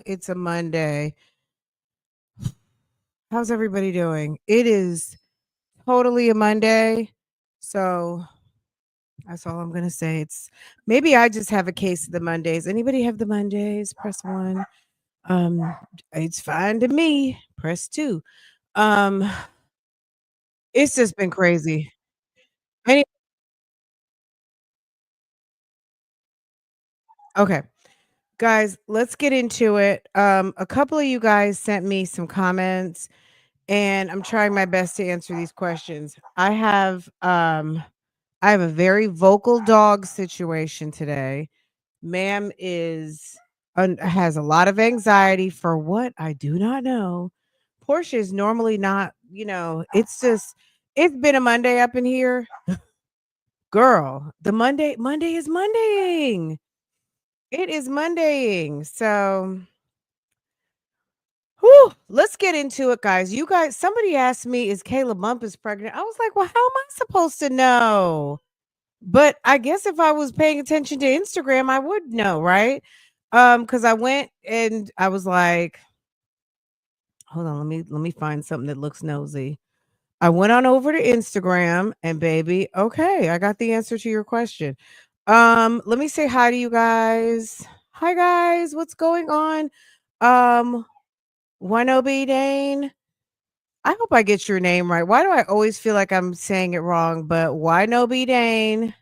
It's a Monday. How's everybody doing? It is totally a Monday. So that's all I'm gonna say. It's maybe I just have a case of the Mondays. Anybody have the Mondays? Press one. Um, it's fine to me. Press two. Um, it's just been crazy. Any okay. Guys, let's get into it. A couple of you guys sent me some comments and I'm trying my best to answer these questions. I have a very vocal dog situation today. Ma'am has a lot of anxiety for what I do not know. Portia is normally not, it's just it's been a Monday up in here. Girl, the Monday is Mondaying. It is Mondaying. So whew, let's get into it, guys. You guys, somebody asked me, is Kayla Bumpus pregnant? I was like, well, how am I supposed to know? But I guess if I was paying attention to Instagram, I would know, right? Because I went and I was like, hold on, let me find something that looks nosy. I went on over to Instagram and baby, okay, I got the answer to your question. Let me say hi to you guys. Hi guys, what's going on? Um, Winobi Dane. I hope I get your name right. Why do I always feel like I'm saying it wrong? But Winobi Dane.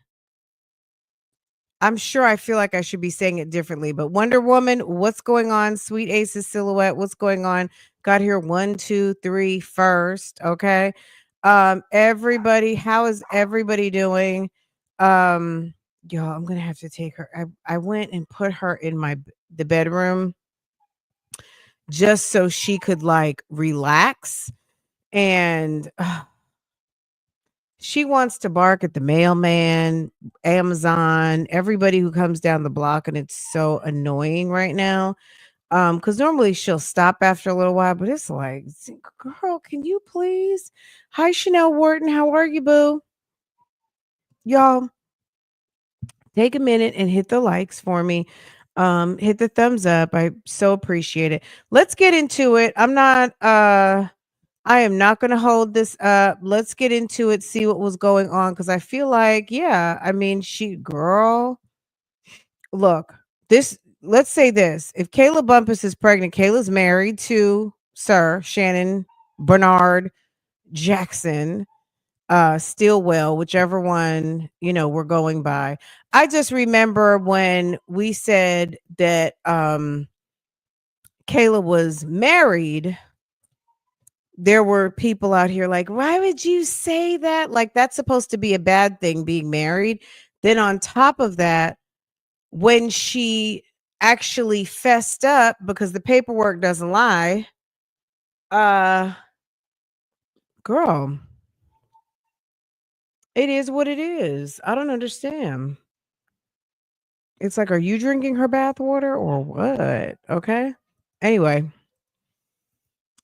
I'm sure I feel like I should be saying it differently, but Wonder Woman, what's going on? Sweet Ace's silhouette, what's going on? Got here one, two, three first. Okay. Everybody, how is everybody doing? Y'all, I'm gonna have to take her. I went and put her in the bedroom just so she could like relax and she wants to bark at the mailman, Amazon, everybody who comes down the block, and it's so annoying right now. Because normally she'll stop after a little while, but it's like, girl, can you please? Hi, Chanel Wharton. How are you, boo? Y'all, take a minute and hit the likes for me. Hit the thumbs up. I so appreciate it. Let's get into it. I am not going to hold this up. Let's get into it, see what was going on. Cause I feel like, yeah, I mean, girl, look, let's say this. If Kayla Bumpus is pregnant, Kayla's married to Sir Shannon Bernard Jackson, Stillwell, whichever one, we're going by. I just remember when we said that, Kayla was married, there were people out here like, why would you say that? Like, that's supposed to be a bad thing, being married. Then, on top of that, when she actually fessed up because the paperwork doesn't lie, uh, girl, it is what it is. I don't understand. It's like, are you drinking her bathwater or what? Okay. Anyway,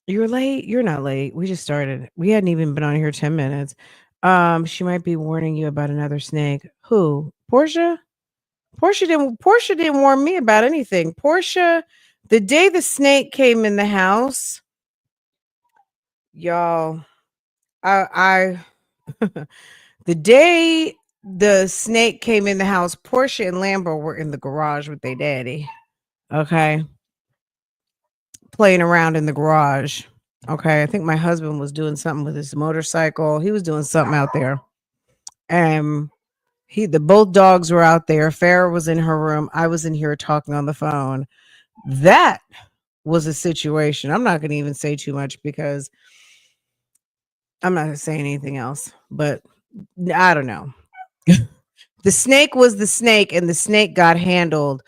you're late. You're not late. We just started. We hadn't even been on here 10 minutes. She might be warning you about another snake. Who? Portia? Portia didn't warn me about anything. Portia, the day the snake came in the house, y'all, I the day the snake came in the house, Portia and Lambo were in the garage with their daddy. Okay. Playing around in the garage. Okay. I think my husband was doing something with his motorcycle. He was doing something out there. And the both dogs were out there. Farrah was in her room. I was in here talking on the phone. That was a situation. I'm not going to even say too much because I'm not going to say anything else, but I don't know. The snake was the snake, and the snake got handled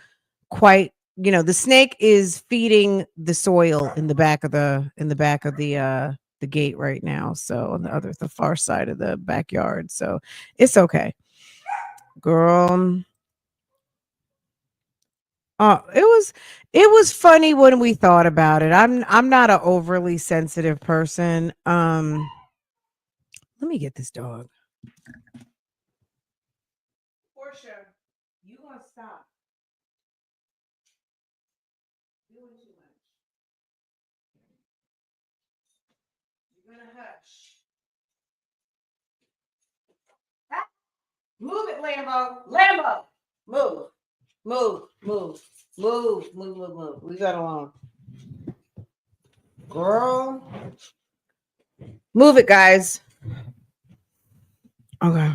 quite. The snake is feeding the soil in the gate right now. So on the far side of the backyard. So it's okay, girl. It was funny when we thought about it. I'm not an overly sensitive person. Let me get this dog. Portia, you gonna stop doing too Move it, Lambo. Lambo. Move. Move. Move. Move. Move. Move. Move. Leave that alone. Girl. Move it, guys. Okay.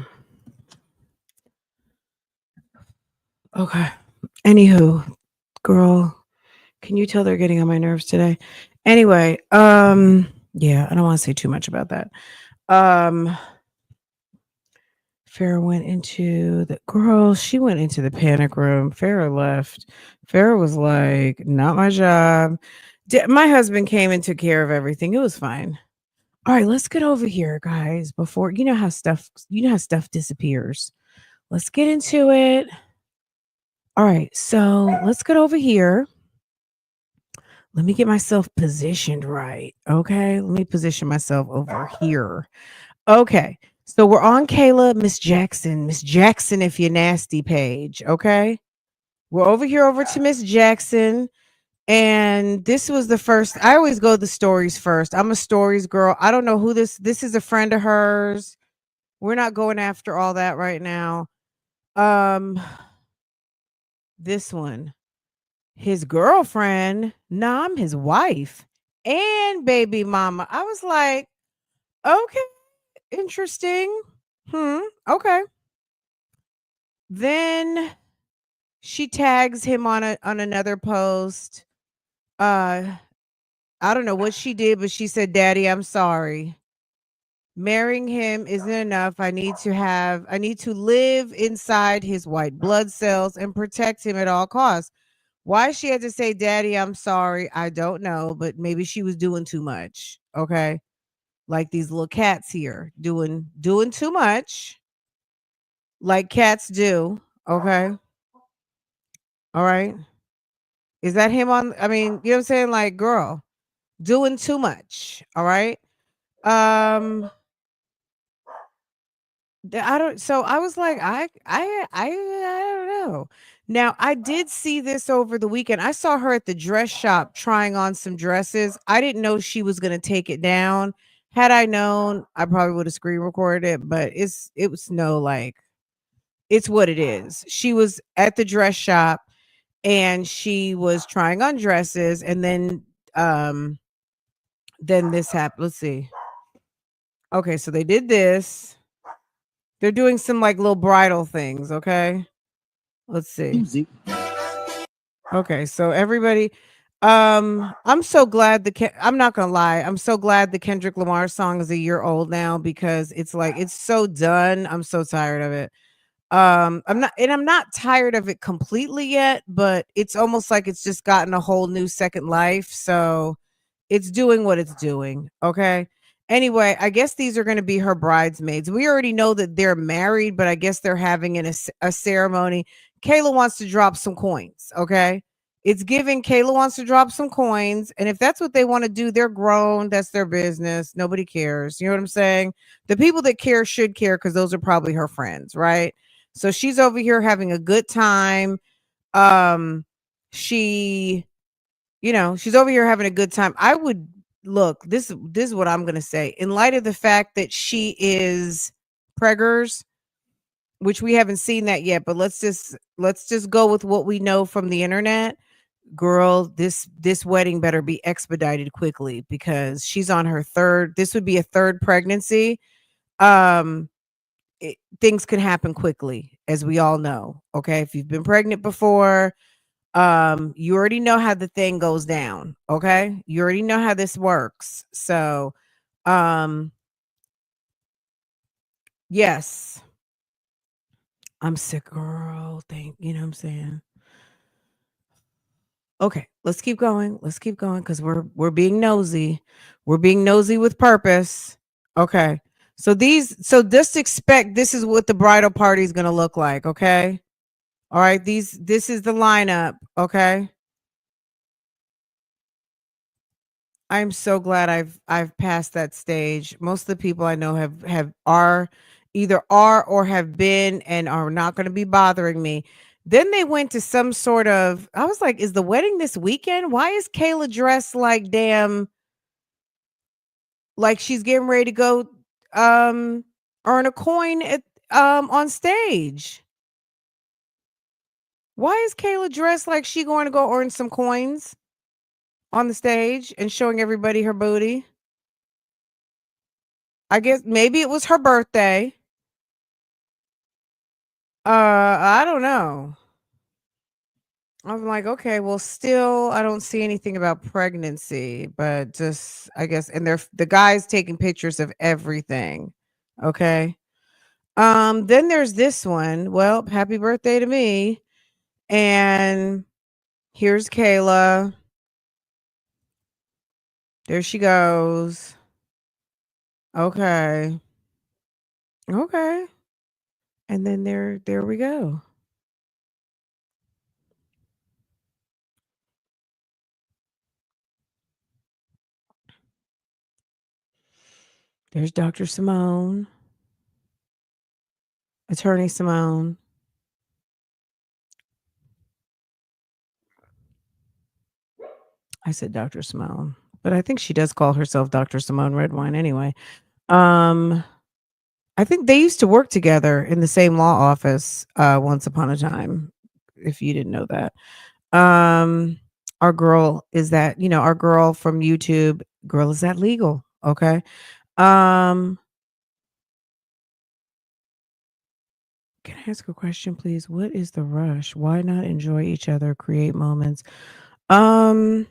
Okay. Anywho, girl, can you tell they're getting on my nerves today? Anyway, yeah, I don't want to say too much about that. Um, Farrah went into the girl, she went into the panic room. Farrah left. Farrah was like, not my job. My husband came and took care of everything. It was fine. All right, let's get over here, guys. Before you know how stuff disappears. Let's get into it. All right, so let's get over here. Let me get myself positioned right. Okay. Let me position myself over here. Okay. So we're on Kayla, Miss Jackson, if you're nasty page. Okay. We're over here over to Miss Jackson. And this was the first. I always go the stories first. I'm a stories girl. I don't know who this is a friend of hers. We're not going after all that right now. Um, this one. His girlfriend, nah, I'm his wife and baby mama. I was like, okay, interesting. Okay. Then she tags him on another post. Uh, I don't know what she did, but she said, "Daddy, I'm sorry. Marrying him isn't enough. I need to live inside his white blood cells and protect him at all costs." Why she had to say, "Daddy, I'm sorry," I don't know, but maybe she was doing too much. Okay. Like these little cats here doing too much, like cats do. Okay. All right. Is that him on? I mean, you know what I'm saying? Like, girl, doing too much. All right. Um, I don't. So I was like, I don't know. Now I did see this over the weekend. I saw her at the dress shop trying on some dresses. I didn't know she was gonna take it down. Had I known, I probably would have screen recorded it. But it was no like it's what it is. She was at the dress shop and she was trying on dresses, and then this happened. Let's see. Okay, so they did this. They're doing some like little bridal things. Okay. Let's see. Music. Okay, so everybody, I'm so glad I'm not gonna lie, I'm so glad the Kendrick Lamar song is a year old now because it's like it's so done. I'm so tired of it. I'm not tired of it completely yet, but it's almost like it's just gotten a whole new second life. So it's doing what it's doing. Okay. Anyway, I guess these are going to be her bridesmaids. We already know that they're married, but I guess they're having a ceremony. Kayla wants to drop some coins. Okay. It's giving Kayla wants to drop some coins. And if that's what they want to do, they're grown. That's their business. Nobody cares. You know what I'm saying? The people that care should care because those are probably her friends. Right. So she's over here having a good time. Um, she she's over here having a good time. I would look, this is what I'm gonna say. In light of the fact that she is preggers, which we haven't seen that yet, but let's just go with what we know from the internet. Girl, this wedding better be expedited quickly because she's on her third. This would be a third pregnancy. Um, things can happen quickly, as we all know. Okay, if you've been pregnant before, you already know how the thing goes down. Okay, you already know how this works. So um yes, I'm sick, girl. You know what I'm saying? Okay, let's keep going because we're being nosy. We're being nosy with purpose. Okay, so just expect this is what the bridal party is going to look like. Okay, all right, this is the lineup. Okay, I'm so glad I've passed that stage. Most of the people I know have are or have been and are not going to be bothering me. Then they went to some sort of I was like, is the wedding this weekend? Why is Kayla dressed like damn like she's getting ready to go um earn a coin on stage. Why is Kayla dressed like she going to go earn some coins on the stage and showing everybody her booty? I guess maybe it was her birthday. I don't know. I'm like, okay, well, still, I don't see anything about pregnancy, but just, I guess, and the guy's taking pictures of everything. Okay. Then there's this one. Well, happy birthday to me. And here's Kayla. There she goes. Okay. Okay. And then there we go. There's Dr. Simone, Attorney Simone. I said Dr. Simone, but I think she does call herself Dr. Simone Redwine anyway. Um, I think they used to work together in the same law office once upon a time, if you didn't know that. Um, our girl is that, our girl from YouTube, girl, is that legal? Okay. Um, can I ask a question, please? What is the rush? Why not enjoy each other, create moments? Um,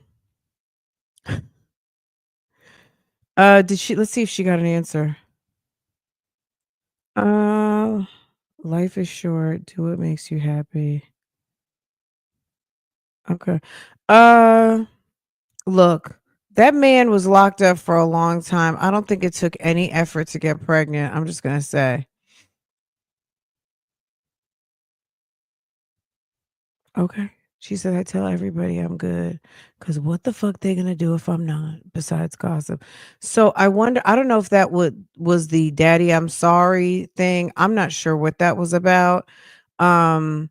did she let's see if she got an answer. Uh, life is short. Do what makes you happy. Okay. Uh, look, that man was locked up for a long time. I don't think it took any effort to get pregnant. I'm just gonna say. Okay. She said, I tell everybody I'm good. Cause what the fuck they gonna do if I'm not, besides gossip? So I wonder, I don't know if that was the daddy I'm sorry thing. I'm not sure what that was about. Um,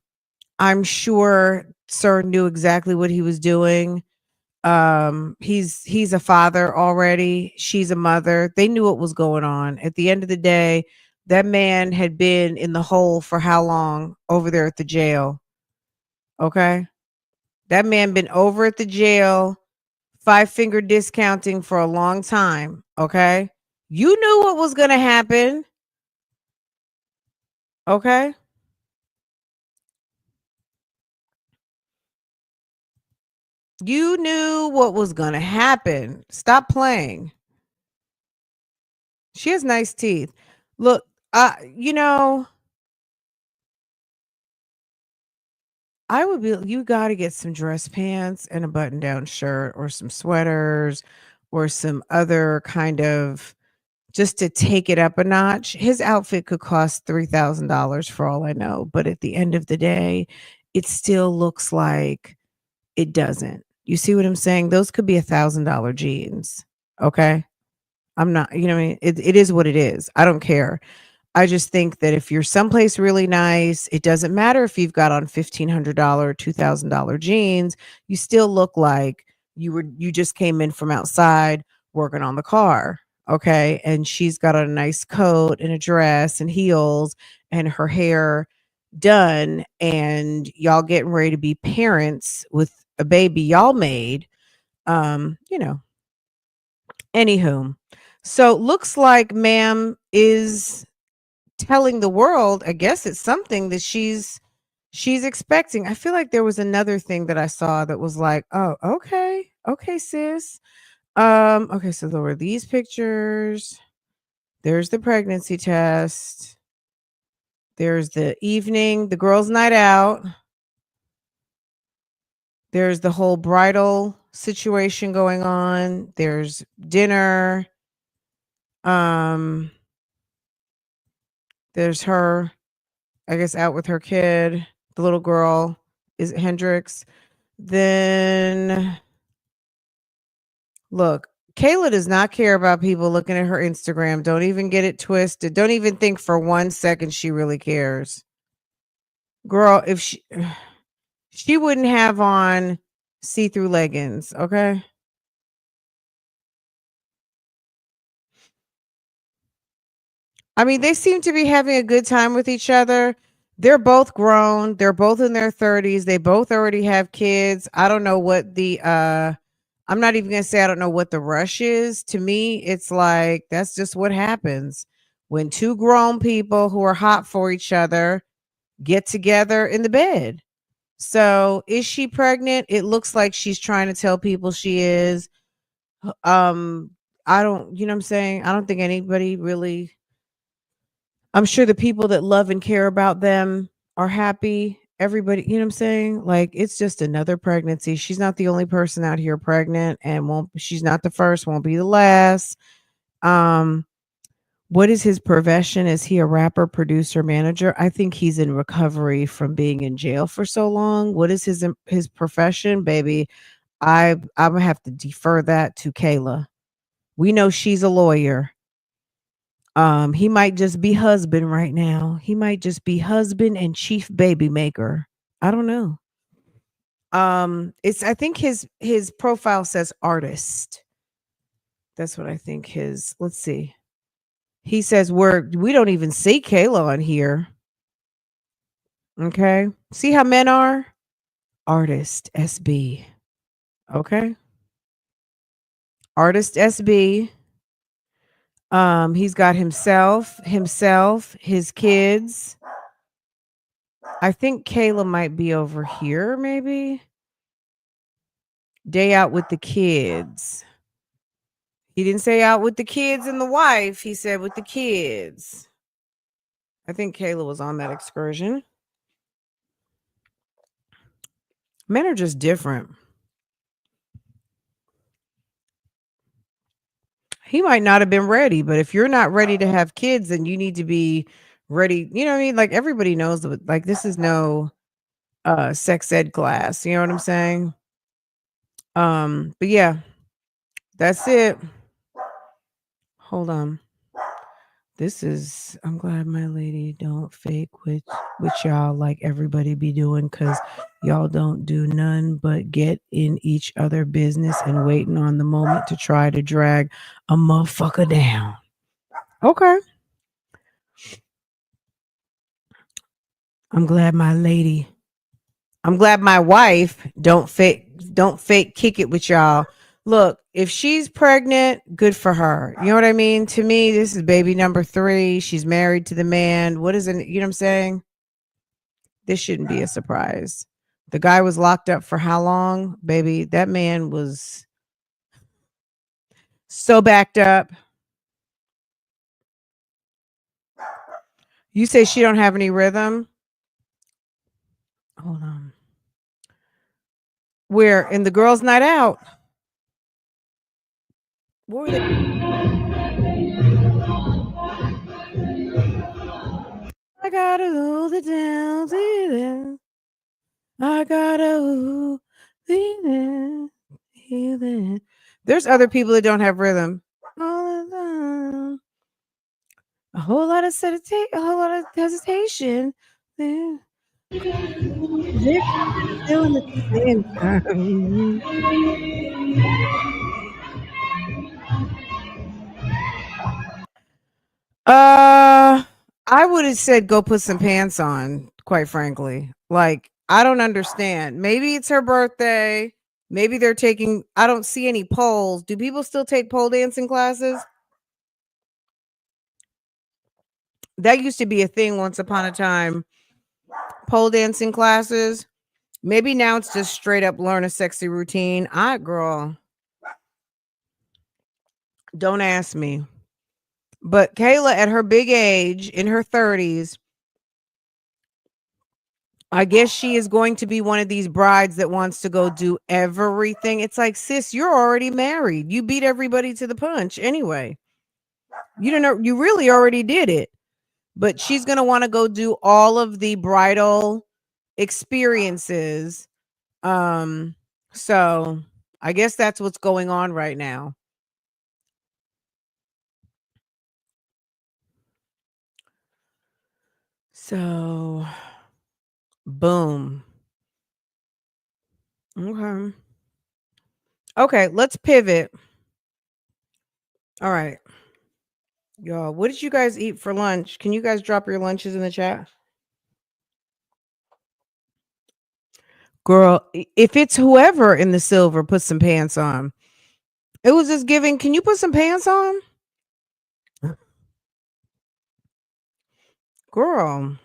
I'm sure Sir knew exactly what he was doing. He's a father already. She's a mother. They knew what was going on. At the end of the day, that man had been in the hole for how long over there at the jail? Okay. That man been over at the jail, five finger discounting for a long time. Okay. You knew what was gonna happen. Okay. You knew what was gonna happen. Stop playing. She has nice teeth. Look, you know, I would be you gotta get some dress pants and a button down shirt or some sweaters or some other kind of just to take it up a notch. His outfit could cost $3,000 for all I know, but at the end of the day, it still looks like it doesn't. You see what I'm saying? Those could be $1,000 jeans. Okay. I'm not, you know what I mean? It is what it is. I don't care. I just think that if you're someplace really nice, it doesn't matter if you've got on $1,500, $2,000 jeans, you still look like you just came in from outside working on the car. Okay. And she's got on a nice coat and a dress and heels and her hair done. And y'all getting ready to be parents with a baby y'all made. You know, anywho. So looks like ma'am is telling the world, I guess it's something that she's expecting. I feel like there was another thing that I saw that was like, "Oh, okay. Okay, sis." Okay, so there were these pictures. There's the pregnancy test. There's the evening, the girls' night out. There's the whole bridal situation going on. There's dinner. Um, there's her, I guess, out with her kid. The little girl is it Hendrix. Then look, Kayla does not care about people looking at her Instagram. Don't even get it twisted. Don't even think for 1 second she really cares. Girl, if she wouldn't have on see-through leggings, okay? I mean, they seem to be having a good time with each other. They're both grown. They're both in their 30s. They both already have kids. I don't know what the I'm not even going to say I don't know what the rush is. To me, it's like that's just what happens when two grown people who are hot for each other get together in the bed. So, is she pregnant? It looks like she's trying to tell people she is. Um I don't, you know what I'm saying? I don't think anybody really, I'm sure the people that love and care about them are happy. Everybody, you know what I'm saying? Like it's just another pregnancy. She's not the only person out here pregnant and won't she's not the first, won't be the last. Um what is his profession? Is he a rapper, producer, manager? I think he's in recovery from being in jail for so long. What is his profession, baby? I'm gonna have to defer that to Kayla. We know she's a lawyer. He might just be husband right now. He might just be husband and chief baby maker. I don't know. It's I think his profile says artist. That's what I think his. Let's see. He says we don't even see Kayla on here. Okay. See how men are? Artist SB. Okay. Artist SB. He's got himself, his kids. I think Kayla might be over here, maybe. Day out with the kids. He didn't say out with the kids and the wife. He said with the kids. I think Kayla was on that excursion. Men are just different. He might not have been ready, but if you're not ready to have kids, then you need to be ready. You know what I mean? Like everybody knows that like this is no sex ed class. You know what I'm saying? But yeah, that's it. Hold on. This is I'm glad my lady don't fake with y'all like everybody be doing cuz y'all don't do none but get in each other business and waiting on the moment to try to drag a motherfucker down. Okay. I'm glad my lady I'm glad my wife don't fake kick it with y'all. Look, if she's pregnant, good for her. You know what I mean? To me, this is baby number 3. She's married to the man. What is it? You know what I'm saying? This shouldn't be a surprise. The guy was locked up for how long? Baby, that man was so backed up. You say she don't have any rhythm? Hold on. Where in the girls' night out? What were they? I gotta hold it down, feeling. I gotta feeling, feeling. There's other people that don't have rhythm. All the time. A whole lot of a whole lot of hesitation. Yeah. They're feeling at the same time. Uh, I would have said go put some pants on, quite frankly. Like, I don't understand. Maybe it's her birthday. Maybe they're taking I don't see any poles. Do people still take pole dancing classes? That used to be a thing once upon a time. Pole dancing classes. Maybe now it's just straight up learn a sexy routine. Girl, don't ask me. But Kayla at her big age, in her 30s, I guess she is going to be one of these brides that wants to go do everything. It's like, sis, you're already married. You beat everybody to the punch anyway. You don't know, you really already did it. But she's going to want to go do all of the bridal experiences. Um, so I guess that's what's going on right now. So, boom. Okay. Okay, let's pivot. All right. Y'all, what did you guys eat for lunch? Can you guys drop your lunches in the chat? Girl, if it's whoever in the silver, put some pants on. It was just giving, can you put some pants on? Girl,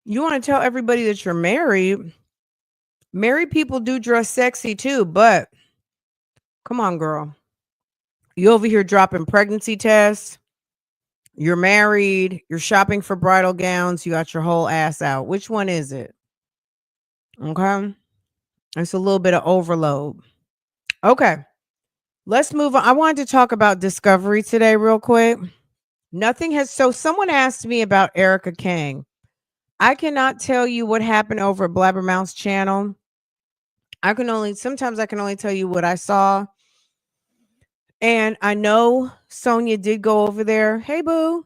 you want to tell everybody that you're married. Married people do dress sexy too, but come on, girl. You over here dropping pregnancy tests. You're married. You're shopping for bridal gowns. You got your whole ass out. Which one is it? Okay. It's a little bit of overload. Okay. Let's move on. I wanted to talk about Discovery today, real quick. Nothing has. So, someone asked me about Erica Kang. I cannot tell you what happened over at Blabbermouth's channel. Sometimes I can only tell you what I saw. And I know Sonia did go over there. Hey, boo.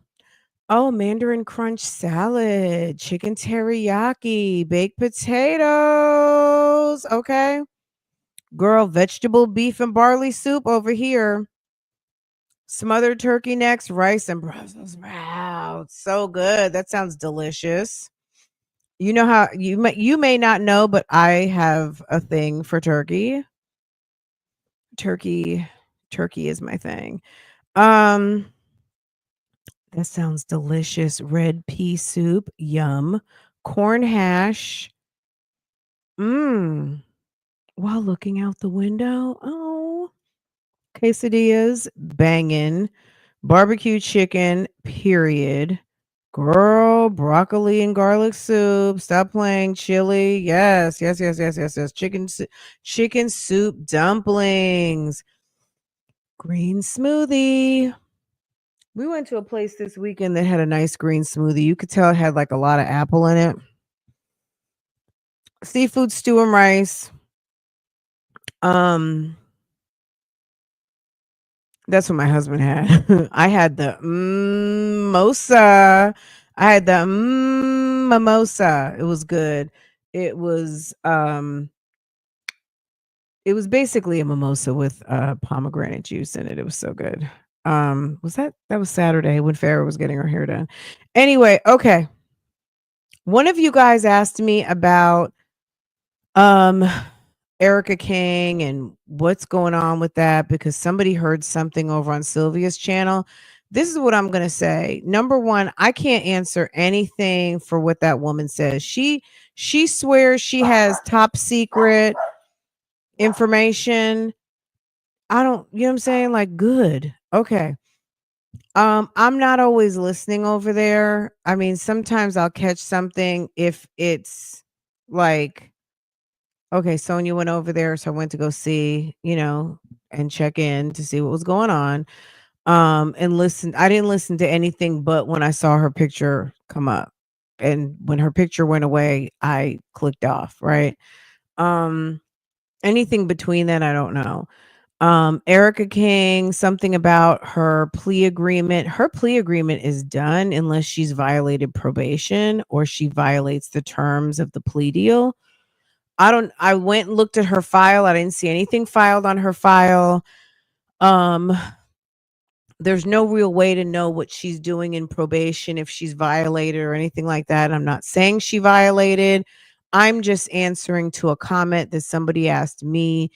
Oh, Mandarin Crunch salad, chicken teriyaki, baked potatoes. Okay. Girl, vegetable beef and barley soup over here. Smothered turkey necks, rice, and Brussels sprouts. So good. That sounds delicious. You know how you may not know, but I have a thing for turkey. Turkey, turkey is my thing. Um, that sounds delicious. Red pea soup, yum. Corn hash. Mmm. While looking out the window. Oh, quesadillas, banging. Barbecue chicken, period. Girl, broccoli and garlic soup. Stop playing. Chili. Yes, yes, yes, yes, yes, yes. Chicken soup dumplings. Green smoothie. We went to a place this weekend that had a nice green smoothie. You could tell it had like a lot of apple in it. Seafood stew and rice. Um, that's what my husband had. I had the mimosa. I had the mimosa. It was good. It was um it was basically a mimosa with pomegranate juice in it. It was so good. That was Saturday when Farrah was getting her hair done. Anyway, okay. One of you guys asked me about um Erica King and what's going on with that because somebody heard something over on Sylvia's channel. This is what I'm going to say. Number 1, I can't answer anything for what that woman says. She swears she has top secret information. I don't, you know what I'm saying? Like, good. Okay. I'm not always listening over there. I mean, sometimes I'll catch something if it's like, okay, Sonia went over there, so I went to go see, and check in to see what was going on. And listen, I didn't listen to anything but when I saw her picture come up. And when her picture went away, I clicked off, right? Um, Anything between that, I don't know. Erica King, something about her plea agreement. Her plea agreement is done unless she's violated probation or she violates the terms of the plea deal. I went and looked at her file. I didn't see anything filed on her file. Um, there's no real way to know what she's doing in probation if she's violated or anything like that. I'm not saying she violated. I'm just answering to a comment that somebody asked me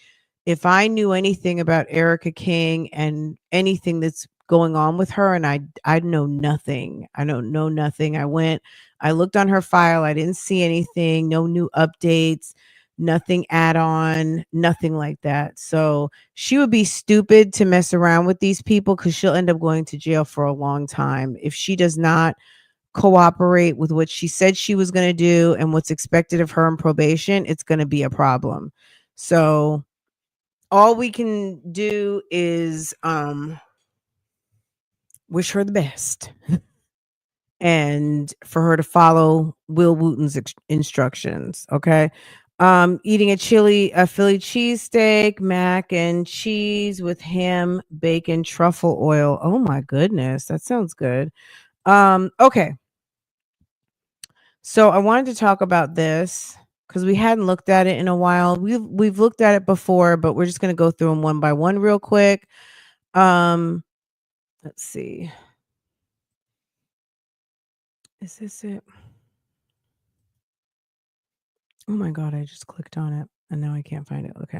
if I knew anything about Erica King and anything that's going on with her, and I know nothing. I don't know nothing. I looked on her file. I didn't see anything, no new updates, nothing add on, nothing like that. So she would be stupid to mess around with these people because she'll end up going to jail for a long time if she does not cooperate with what she said she was going to do and what's expected of her in probation. It's going to be a problem. So all we can do is wish her the best and for her to follow Will Wooten's instructions. Okay. Eating a Philly cheesesteak, mac and cheese with ham, bacon, truffle oil. Oh my goodness, that sounds good. Okay. So I wanted to talk about this because we hadn't looked at it in a while. We've looked at it before, but we're just gonna go through them one by one real quick. Um, let's see. Is this it? Oh my god, I just clicked on it and now I can't find it. Okay.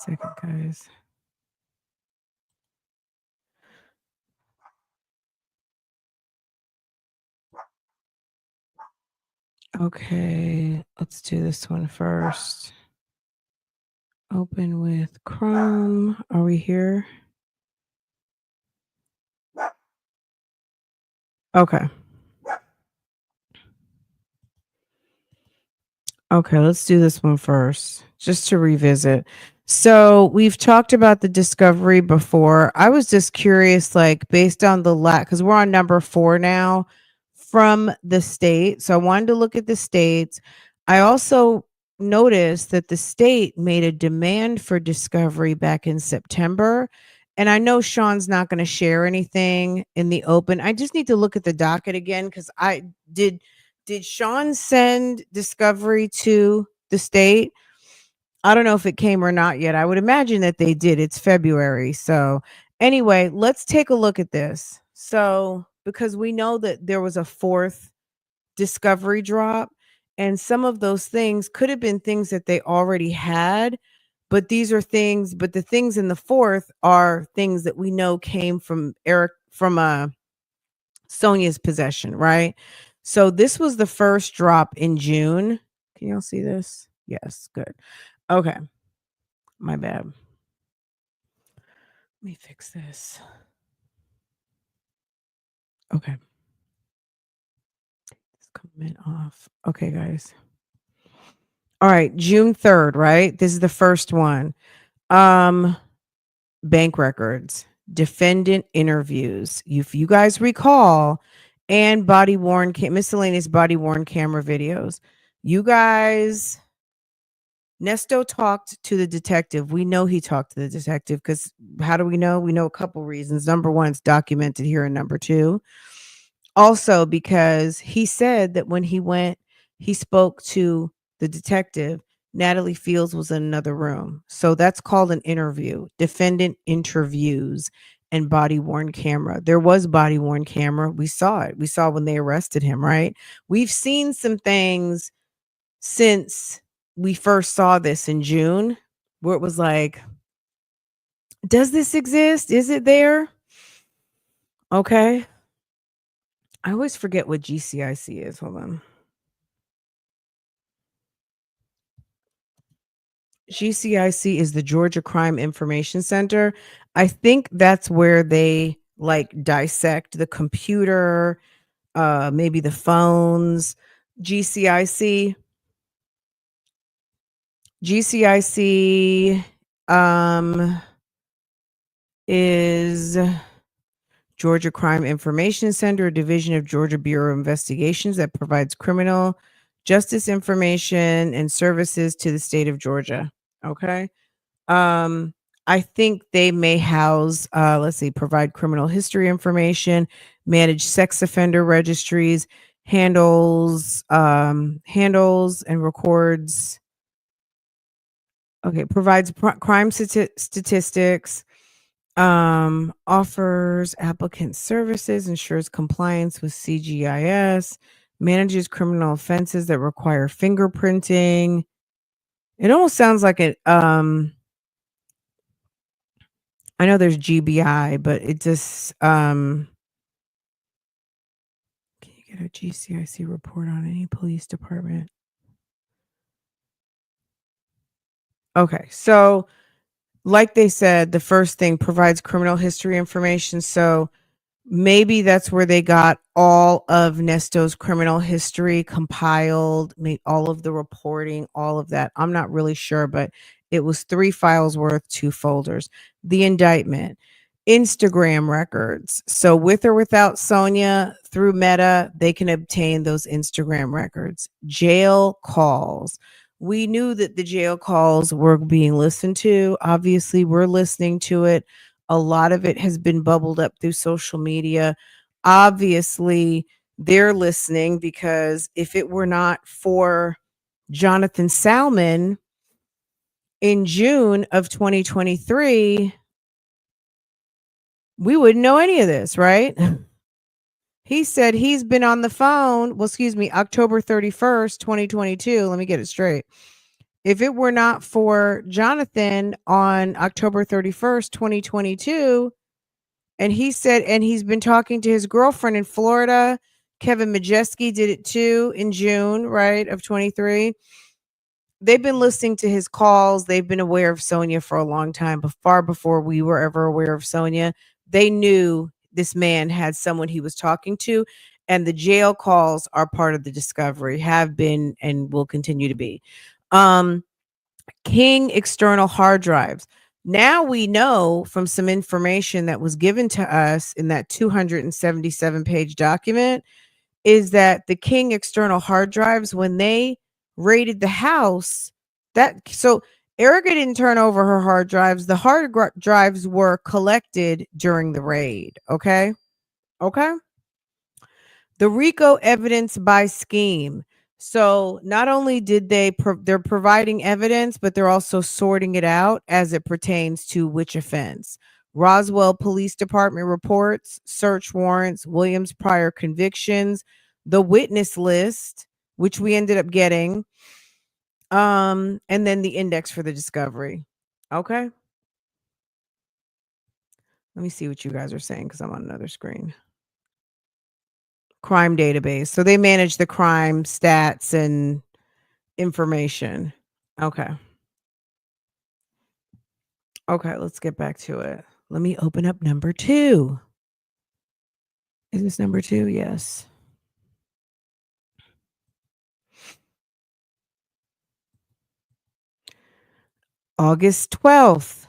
Second, guys. Okay, let's do this one first. Open with Chrome. Are we here? Okay. Okay, let's do this one first, just to revisit. So we've talked about the discovery before. I was just curious, like based on the because we're on number 4 now from the state. So I wanted to look at the states. I also noticed that the state made a demand for discovery back in September. And I know Sean's not going to share anything in the open. I just need to look at the docket again because I did Sean send discovery to the state? I don't know if it came or not yet. I would imagine that they did. It's February. So, anyway, let's take a look at this. So, because we know that there was a fourth discovery drop, and some of those things could have been things that they already had, but these are things, but the things in the fourth are things that we know came from Sonia's possession, right? So this was the first drop in June. Can y'all see this? Yes, good. Okay, my bad. Let me fix this. Okay. This comment off. Okay, guys. All right, June 3rd, right? This is the first one. Bank records, defendant interviews. If you guys recall, and body worn miscellaneous body worn camera videos. You guys Nesto talked to the detective. We know he talked to the detective because how do we know? We know a couple reasons. Number one, it's documented here, and number two, also because he said that when he went, he spoke to the detective. Natalie Fields was in another room. So that's called an interview. Defendant interviews and body worn camera. There was body worn camera. We saw it. We saw when they arrested him, right? We've seen some things since we first saw this in June, where it was like, does this exist? Is it there? Okay. I always forget what GCIC is. Hold on. GCIC is the Georgia Crime Information Center. I think that's where they like dissect the computer, maybe the phones. GCIC. GCIC is Georgia Crime Information Center, a division of Georgia Bureau of Investigations that provides criminal justice information and services to the state of Georgia. Okay. Um, I think they may house, let's see, provide criminal history information, manage sex offender registries, handles and records. Okay, provides crime statistics, offers applicant services, ensures compliance with CGIS, manages criminal offenses that require fingerprinting. It almost sounds like it. I know there's GBI, but it just can you get a GCIC report on any police department? Okay, so like they said, the first thing provides criminal history information. So maybe that's where they got all of Nesto's criminal history compiled, made all of the reporting, all of that. I'm not really sure, but it was 3 files worth, 2 folders. The indictment, Instagram records. So with or without Sonia through Meta, they can obtain those Instagram records. Jail calls, We knew that the jail calls were being listened to. Obviously, we're listening to it. A lot of it has been bubbled up through social media. Obviously, they're listening because if it were not for Jonathan Salmon in June of 2023, we wouldn't know any of this, right? He said he's been on the phone. Well, excuse me, October 31st, 2022. Let me get it straight. If it were not for Jonathan on October 31st, 2022, and he said, and he's been talking to his girlfriend in Florida. Kevin Majeski did it too in June, right, of 23. They've been listening to his calls. They've been aware of Sonia for a long time, but far before we were ever aware of Sonia. They knew this man had someone he was talking to, and the jail calls are part of the discovery, have been and will continue to be. King external hard drives. Now we know from some information that was given to us in that 277-page document is that the King external hard drives, when they raided the house, so Erica didn't turn over her hard drives. The drives were collected during the raid. Okay. The RICO evidence by scheme. So not only did they're providing evidence, but they're also sorting it out as it pertains to which offense. Roswell Police Department reports, search warrants, Williams prior convictions, the witness list, which we ended up getting, and then the index for the discovery. Okay. Let me see what you guys are saying because I'm on another screen. Crime database. So they manage the crime stats and information. Okay. Okay, let's get back to it. Let me open up number 2. Is this number 2? Yes. August 12th.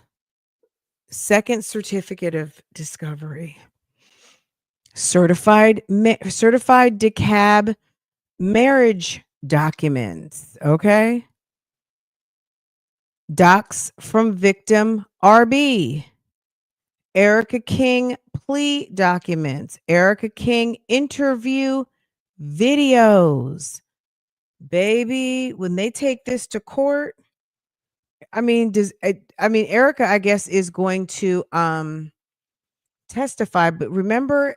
Second certificate of discovery. Certified DeKalb marriage documents. Okay. Docs from victim RB. Erica King plea documents. Erica King interview videos. Baby, when they take this to court, I mean, Erica, I guess, is going to testify, but remember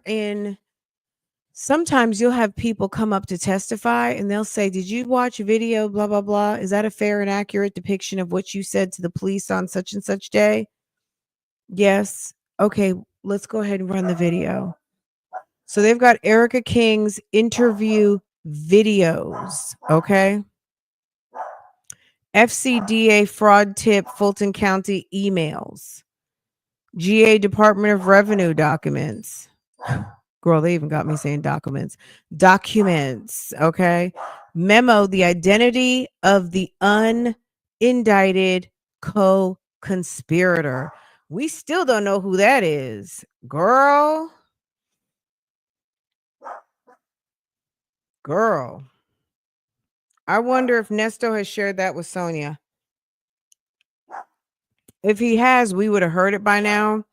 sometimes you'll have people come up to testify and they'll say, "Did you watch video blah blah blah? Is that a fair and accurate depiction of what you said to the police on such and such day?" Yes. Okay, let's go ahead and run the video. So they've got Erica King's interview videos, okay? FCDA fraud tip Fulton County emails. GA Department of Revenue documents. Girl, they even got me saying documents. Documents, okay? Memo, the identity of the unindicted co-conspirator. We still don't know who that is. Girl. I wonder if Nesto has shared that with Sonia. If he has, we would have heard it by now.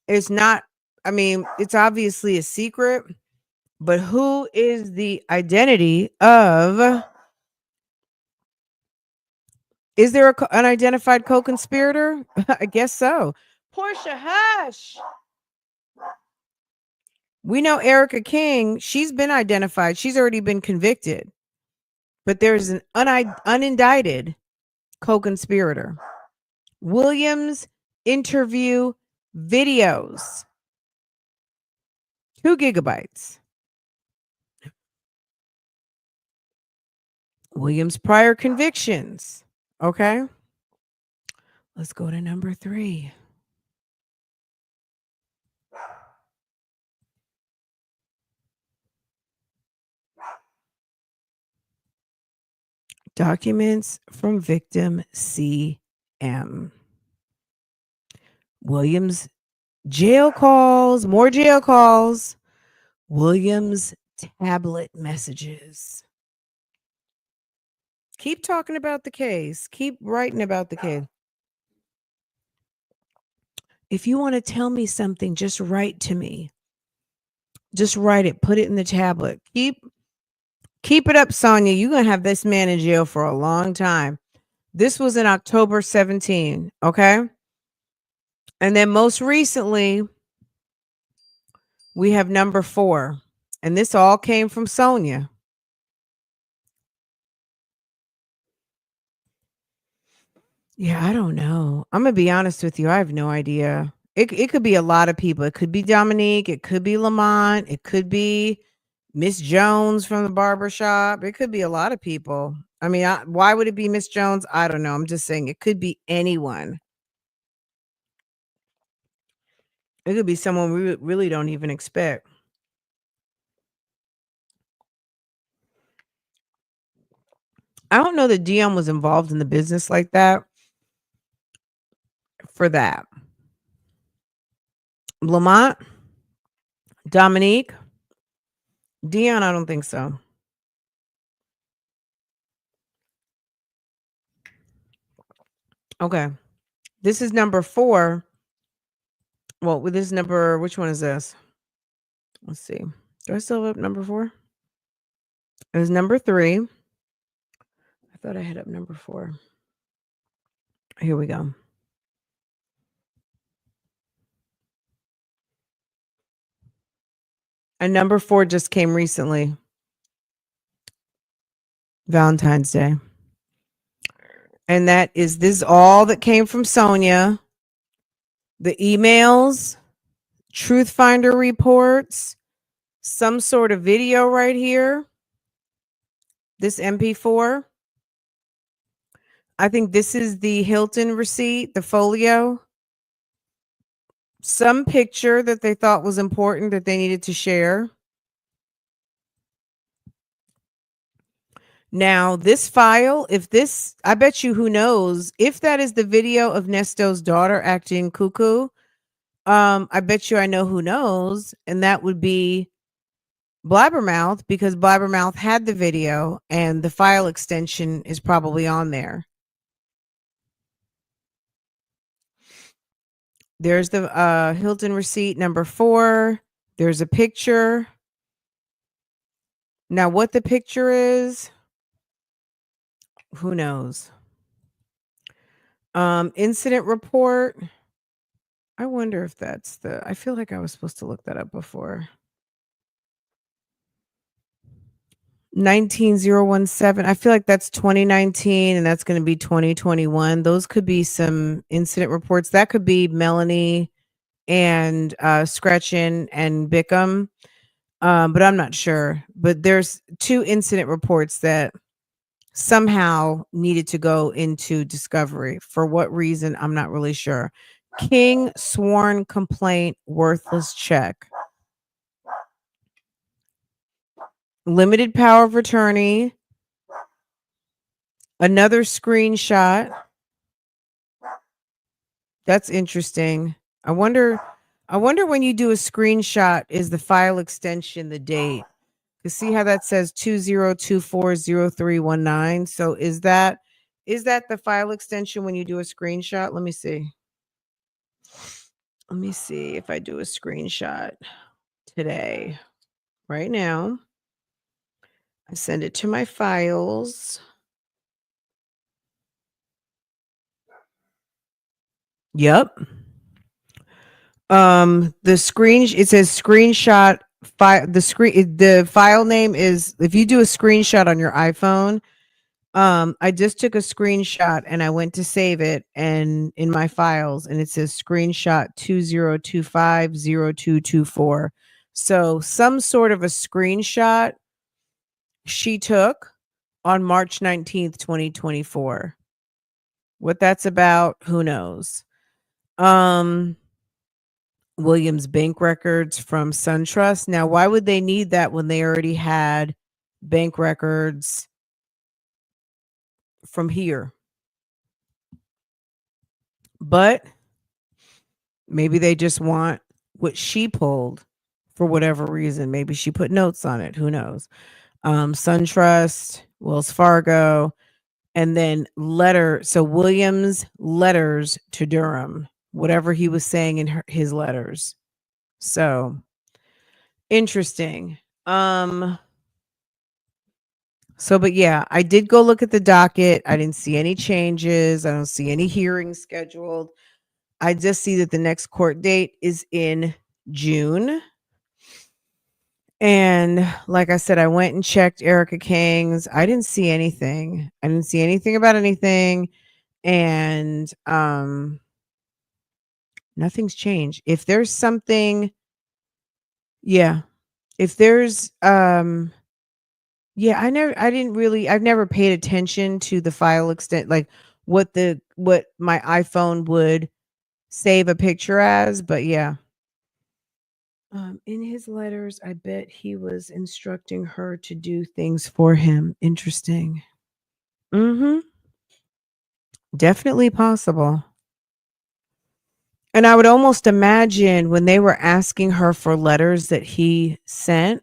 It's not, it's obviously a secret, but who is the identity of, is there an unidentified co-conspirator? I guess so. Portia, hush. We know Erica King, she's been identified. She's already been convicted. But there's an unindicted co-conspirator. Williams interview videos. 2 gigabytes. Williams prior convictions. Okay. Let's go to number 3. Documents from victim CM. Williams jail calls, more jail calls. Williams tablet messages. Keep talking about the case. Keep writing about the case. If you want to tell me something, just write to me. Just write it. Put it in the tablet. Keep it up, Sonia. You're gonna have this man in jail for a long time. This was in October 17. Okay. And then most recently, we have number 4. And this all came from Sonia. Yeah, I don't know. I'm gonna be honest with you. I have no idea. It could be a lot of people. It could be Dominique. It could be Lamont. It could be Miss Jones from the barber shop. It could be a lot of people. I mean, why would it be Miss Jones? I don't know. I'm just saying it could be anyone. It could be someone we really don't even expect. I don't know that Dion was involved in the business like that for that. Lamont, Dominique, Dion, I don't think so. Okay. This is number 4. Well, with this number, which one is this? Let's see. Do I still have up number 4? It was number 3. I thought I had up number 4. Here we go. And number 4 just came recently. Valentine's Day. And this is all that came from Sonia. The emails, Truth Finder reports, some sort of video right here. This MP4. I think this is the Hilton receipt, the folio. Some picture that they thought was important that they needed to share. Now, this file, I bet you who knows, if that is the video of Nesto's daughter acting cuckoo, I bet you I know who knows, and that would be Blabbermouth, because Blabbermouth had the video and the file extension is probably on there. There's the Hilton receipt number 4. There's a picture. Now, what the picture is, who knows? Incident report. I wonder if that's I feel like I was supposed to look that up before. 19017. I feel like that's 2019 and that's going to be 2021. Those could be some incident reports. That could be Melanie and Scretchen and Bickham. But I'm not sure. But there's 2 incident reports that somehow needed to go into discovery. For what reason, I'm not really sure. King sworn complaint, worthless check. Limited power of attorney. Another screenshot. That's interesting. I wonder when you do a screenshot, is the file extension the date? You see how that says 20240319? So is that the file extension when you do a screenshot? Let me see. Let me see if I do a screenshot today. Right now. I send it to my files. Yep. The it says screenshot file. The file name is, if you do a screenshot on your iPhone, I just took a screenshot and I went to save it and in my files, and it says screenshot 20250224. So some sort of a screenshot she took on March 19th, 2024. What that's about, who knows? Williams bank records from SunTrust. Now, why would they need that when they already had bank records from here? But maybe they just want what she pulled for whatever reason. Maybe she put notes on it. Who knows? SunTrust, Wells Fargo. and then Williams letters to Durham, whatever he was saying in his letters. So interesting. But yeah, I did go look at the docket. I didn't see any changes. I don't see any hearings scheduled. I just see that the next court date is in June. And like I said, I went and checked Erica King's. I didn't see anything. I didn't see anything about anything. And nothing's changed. If there's something, yeah. If there's yeah, I've never paid attention to the file extent, like what my iPhone would save a picture as, but yeah. In his letters, I bet he was instructing her to do things for him. Interesting. Mhm. Definitely possible. And I would almost imagine when they were asking her for letters that he sent,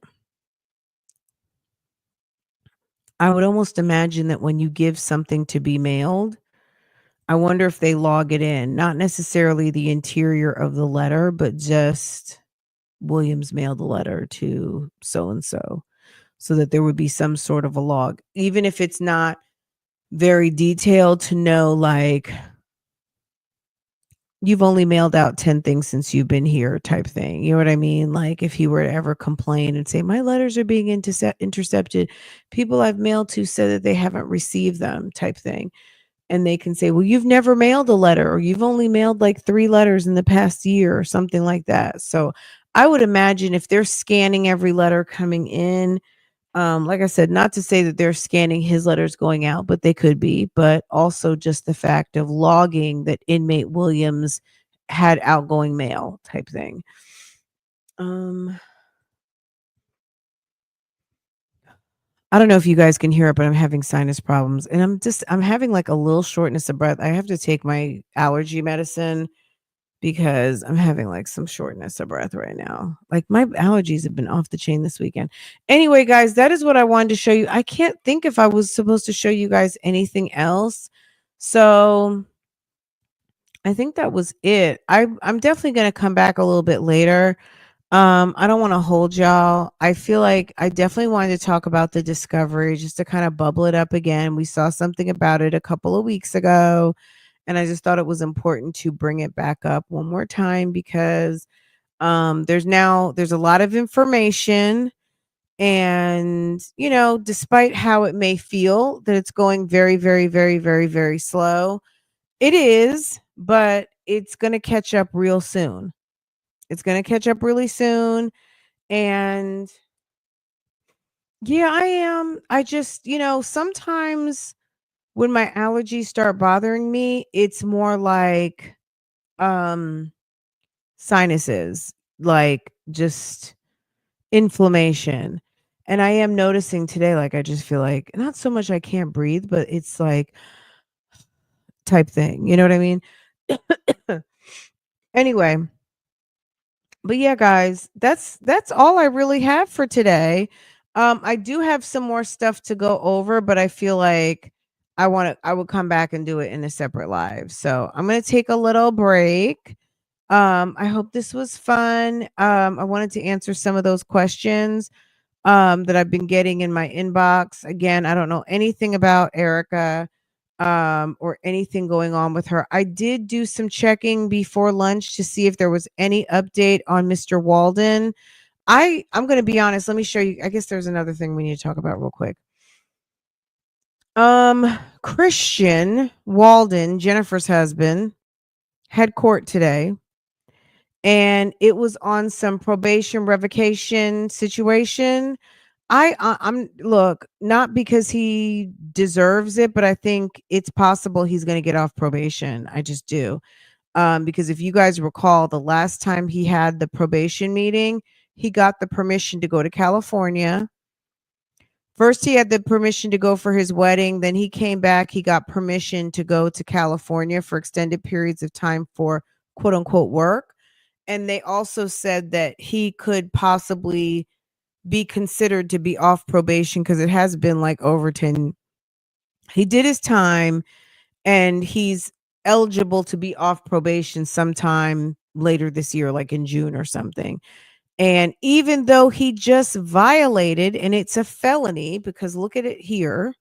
I would almost imagine that when you give something to be mailed, I wonder if they log it in, not necessarily the interior of the letter, but just Williams mailed the letter to so and so that there would be some sort of a log, even if it's not very detailed, to know like you've only mailed out 10 things since you've been here type thing. You know what I mean? Like if he were to ever complain and say, my letters are being intercepted, people I've mailed to said that they haven't received them type thing. And they can say, well, you've never mailed a letter, or you've only mailed like 3 letters in the past year or something like that. So I would imagine if they're scanning every letter coming in, like I said, not to say that they're scanning his letters going out, but they could be, but also just the fact of logging that inmate Williams had outgoing mail type thing. Um, I don't know if you guys can hear it, but I'm having sinus problems, and I'm having like a little shortness of breath. I have to take my allergy medicine because I'm having like some shortness of breath right now. Like my allergies have been off the chain this weekend. Anyway, guys, that is what I wanted to show you. I can't think if I was supposed to show you guys anything else. So I think that was it. I'm definitely going to come back a little bit later. I don't want to hold y'all. I feel like I definitely wanted to talk about the discovery just to kind of bubble it up again. We saw something about it a couple of weeks ago, and I just thought it was important to bring it back up one more time because there's a lot of information, and despite how it may feel that it's going very, very, very, very, very slow, it is, but it's going to catch up real soon. It's going to catch up really soon. And yeah, I am. I just, sometimes when my allergies start bothering me, it's more like um sinuses, like just inflammation. And I am noticing today, like I just feel like not so much I can't breathe, but it's like type thing. You know what I mean? Anyway, but yeah, guys, that's all I really have for today. I do have some more stuff to go over, but I feel like I would come back and do it in a separate live. So I'm gonna take a little break. I hope this was fun. I wanted to answer some of those questions that I've been getting in my inbox. Again, I don't know anything about Erica or anything going on with her. I did do some checking before lunch to see if there was any update on Mr. Walden. I'm going to be honest, let me show you. I guess there's another thing we need to talk about real quick. Christian Walden, Jennifer's husband, had court today, and it was on some probation revocation situation. I'm look, not because he deserves it, but I think it's possible he's going to get off probation. I just do. Because if you guys recall, the last time he had the probation meeting, he got the permission to go to California. First, he had the permission to go for his wedding. Then he came back. He got permission to go to California for extended periods of time for quote unquote work. And they also said that he could possibly be considered to be off probation because it has been like over 10 He did his time and he's eligible to be off probation sometime later this year, like in June or something. And even though he just violated, and it's a felony because look at it here,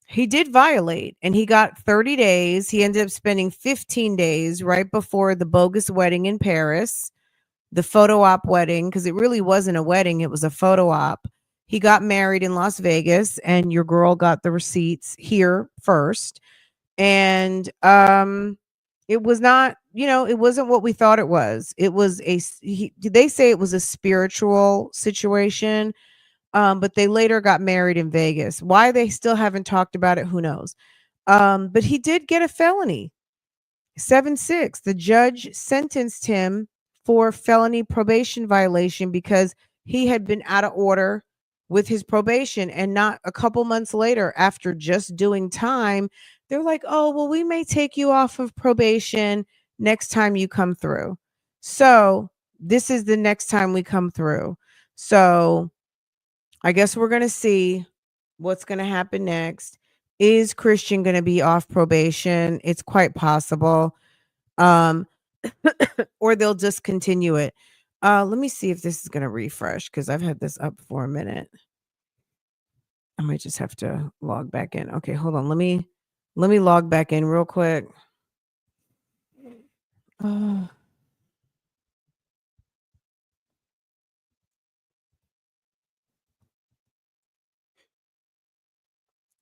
he did violate and he got 30 days. He ended up spending 15 days right before the bogus wedding in Paris, the photo op wedding, because it really wasn't a wedding, it was a photo op. He got married in Las Vegas and your girl got the receipts here first. And it was not, it wasn't what we thought it was. It was they say it was a spiritual situation, but they later got married in Vegas. Why they still haven't talked about it, who knows. But he did get a felony. 7-6. The judge sentenced him for felony probation violation because he had been out of order with his probation. And not a couple months later, after just doing time, they're like, oh, well, we may take you off of probation next time you come through. So this is the next time we come through. So I guess we're going to see what's going to happen next. Is Christian going to be off probation? It's quite possible. Um, or they'll discontinue it. Let me see if this is going to refresh because I've had this up for a minute. I might just have to log back in. Okay, hold on. Let me log back in real quick.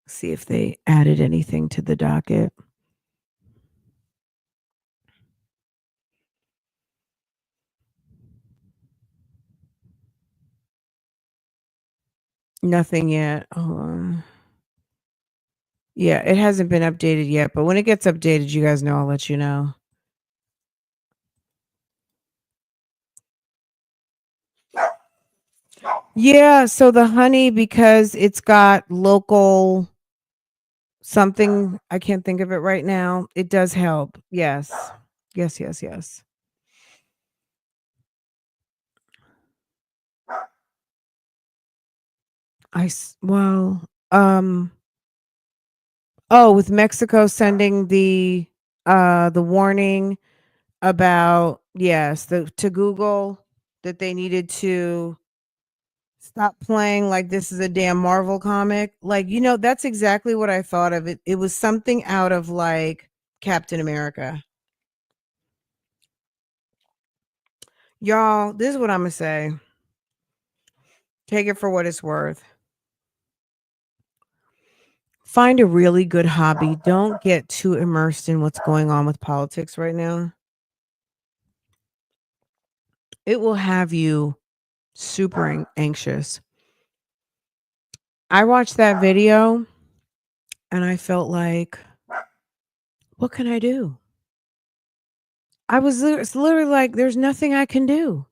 See if they added anything to the docket. Nothing yet. Hold on. Yeah, it hasn't been updated yet, but when it gets updated, you guys know I'll let you know. Yeah, so the honey, because it's got local something, I can't think of it right now. It does help. Yes. Yes, yes, yes. Well, oh, with Mexico sending the warning about, yes, to Google that they needed to stop playing like this is a damn Marvel comic. Like, that's exactly what I thought of it. It was something out of like Captain America. Y'all, this is what I'm gonna say. Take it for what it's worth. Find a really good hobby. Don't get too immersed in what's going on with politics right now. It will have you super anxious. I watched that video and I felt like, what can I do? It's literally like, there's nothing I can do.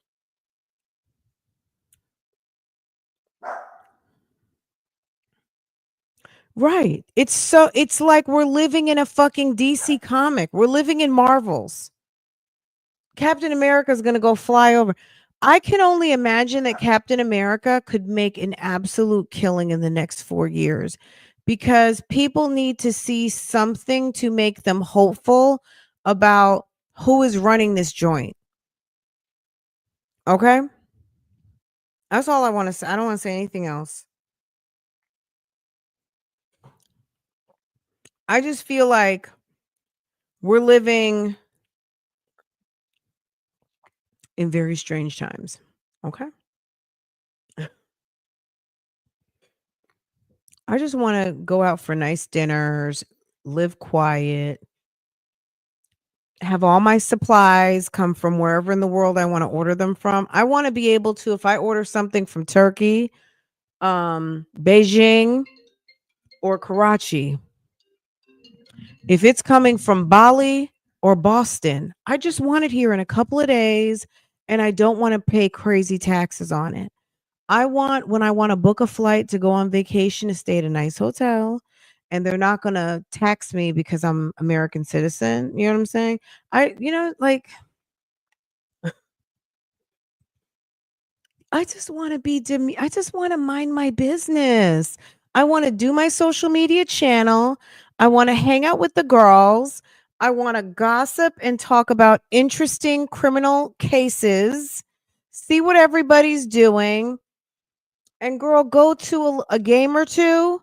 Right. It's like we're living in a fucking DC comic. We're living in Marvels. Captain America is going to go fly over. I can only imagine that Captain America could make an absolute killing in the next 4 years because people need to see something to make them hopeful about who is running this joint. Okay? That's all I want to say. I don't want to say anything else. I just feel like we're living in very strange times. Okay? I just want to go out for nice dinners, live quiet, have all my supplies come from wherever in the world I want to order them from. I want to be able to, if I order something from Turkey, Beijing, or Karachi, if it's coming from Bali or Boston, I just want it here in a couple of days and I don't want to pay crazy taxes on it. When I want to book a flight to go on vacation to stay at a nice hotel and they're not going to tax me because I'm American citizen, you know what I'm saying? Like I just want to be I just want to mind my business. I want to do my social media channel. I want to hang out with the girls. I want to gossip and talk about interesting criminal cases, see what everybody's doing, and girl, go to a game or two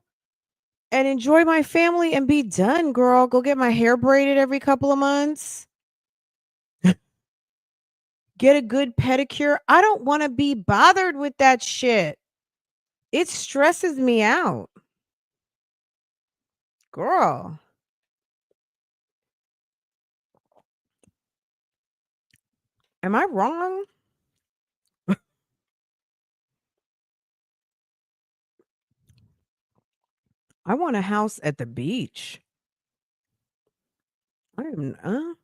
and enjoy my family and be done, girl. Go get my hair braided every couple of months. Get a good pedicure. I don't want to be bothered with that shit. It stresses me out. Girl, am I wrong? I want a house at the beach. I am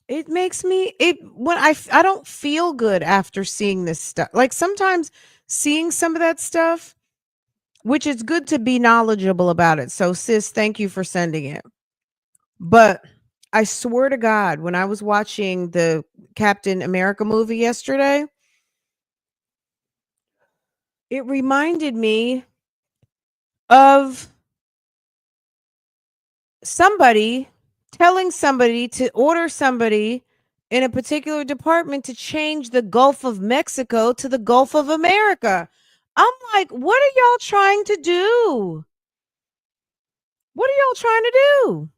it makes me it when I don't feel good after seeing this stuff. Like sometimes seeing some of that stuff, which is good to be knowledgeable about it. So sis, thank you for sending it. But I swear to God, when I was watching the Captain America movie yesterday, it reminded me of somebody telling somebody to order somebody in a particular department to change the Gulf of Mexico to the Gulf of America. I'm like, what are y'all trying to do? What are y'all trying to do?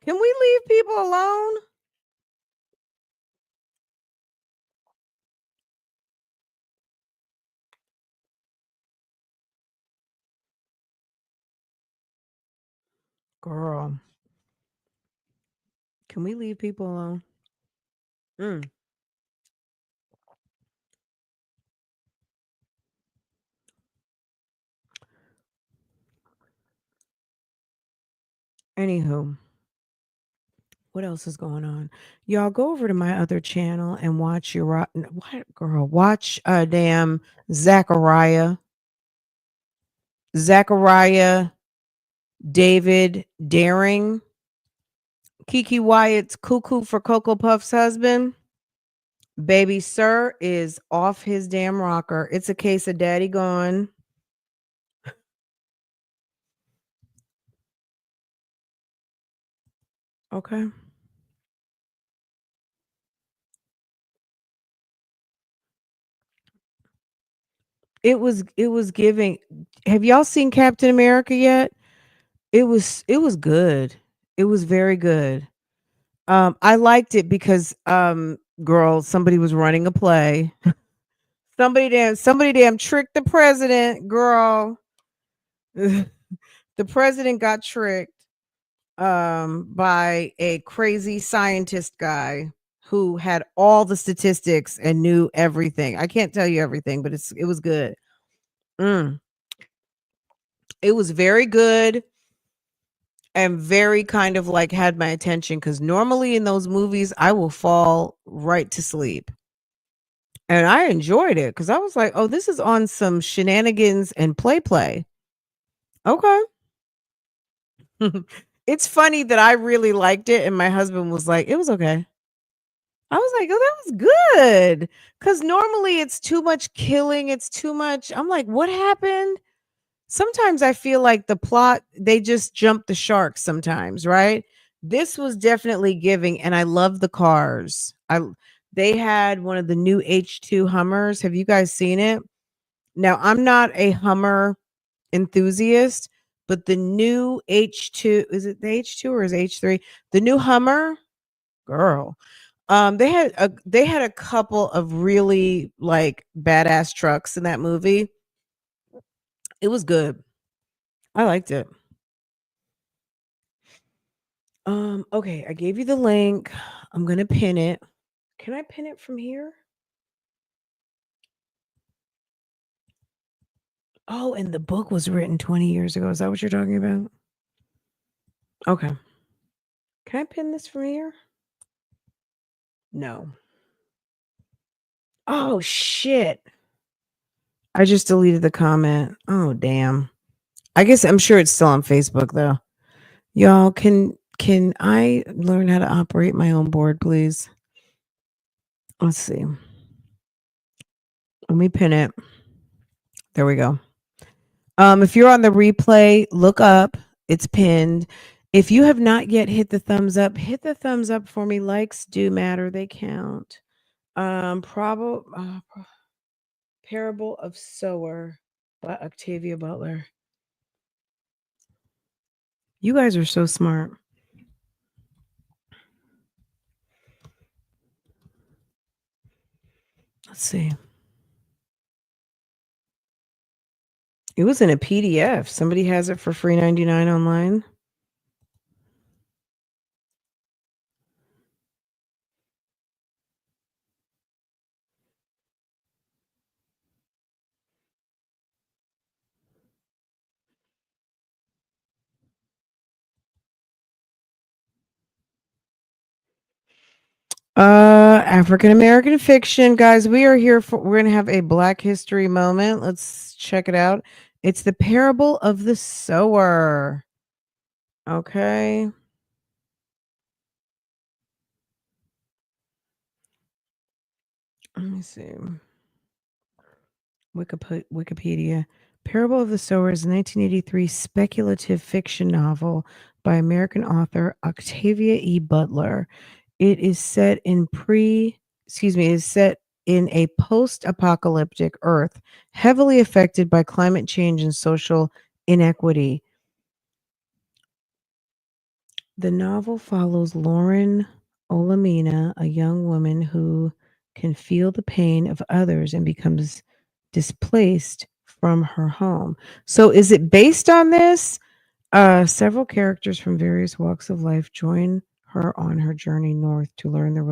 Can we leave people alone? Girl, can we leave people alone? Mm. Anywho, what else is going on? Y'all go over to my other channel and watch your what girl? Watch damn Zachariah. Zachariah David Daring. Kiki Wyatt's cuckoo for Cocoa Puff's husband. Baby Sir is off his damn rocker. It's a case of daddy gone. Okay. It was giving. Have y'all seen Captain America yet? It was good. It was very good. I liked it because girl, somebody was running a play. Somebody damn tricked the president, girl. The president got tricked by a crazy scientist guy who had all the statistics and knew everything. I can't tell you everything, but it was good. Mm. It was very good and very kind of like had my attention because normally in those movies I will fall right to sleep. And I enjoyed it because I was like, oh, this is on some shenanigans and play. Okay. It's funny that I really liked it and my husband was like, it was okay. I was like, oh, that was good. Because normally it's too much killing. It's too much. I'm like, what happened? Sometimes I feel like the plot, they just jump the shark sometimes, right? This was definitely giving, and I love the cars. They had one of the new H2 Hummers. Have you guys seen it? Now, I'm not a Hummer enthusiast, but the new H2, is it the H2 or is it H3? The new Hummer, girl. They had a couple of really like badass trucks in that movie. It was good. I liked it. Okay, I gave you the link. I'm gonna pin it. Can I pin it from here? Oh, and the book was written 20 years ago. Is that what you're talking about? Okay. Can I pin this from here? No. Oh shit. I just deleted the comment. Oh damn. I guess I'm sure it's still on Facebook though. Y'all can Can I learn how to operate my own board, please? Let's see. Let me pin it. There we go. If you're on the replay, look up. It's pinned. If you have not yet hit the thumbs up, hit the thumbs up for me. Likes do matter; they count. Parable of Sower by Octavia Butler. You guys are so smart. Let's see. It was in a PDF. Somebody has it for free 99 online. African American fiction, guys. We are here for. We're gonna have a Black History moment. Let's check it out. It's the Parable of the Sower. Okay. Let me see. Wikipedia. Parable of the Sower is a 1983 speculative fiction novel by American author Octavia E. Butler. It is set in a post-apocalyptic Earth heavily affected by climate change and social inequity. The novel follows Lauren Olamina, a young woman who can feel the pain of others and becomes displaced from her home. So is it based on this? Several characters from various walks of life join her on her journey north to learn of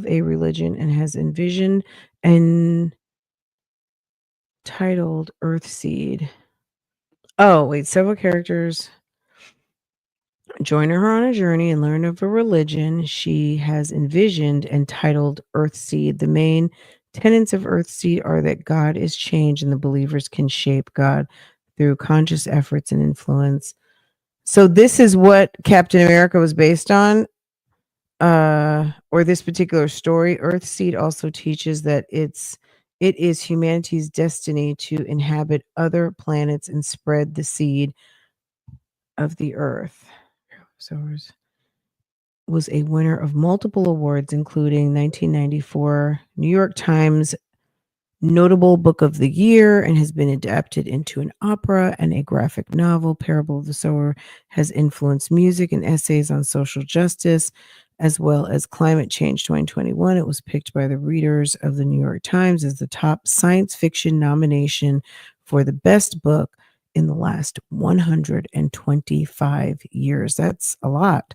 a religion and has envisioned and titled Earthseed. Oh, wait, several characters join her on a journey and learn of a religion she has envisioned and titled Earthseed. The main tenets of Earthseed are that God is change and the believers can shape God through conscious efforts and influence. So this is what Captain America was based on, or this particular story. Earthseed also teaches that it is humanity's destiny to inhabit other planets and spread the seed of the earth. So was a winner of multiple awards, including 1994 New York Times Notable Book of the Year, and has been adapted into an opera and a graphic novel. Parable of the Sower has influenced music and essays on social justice as well as climate change. 2021, it was picked by the readers of the New York Times as the top science fiction nomination for the best book in the last 125 years. That's a lot.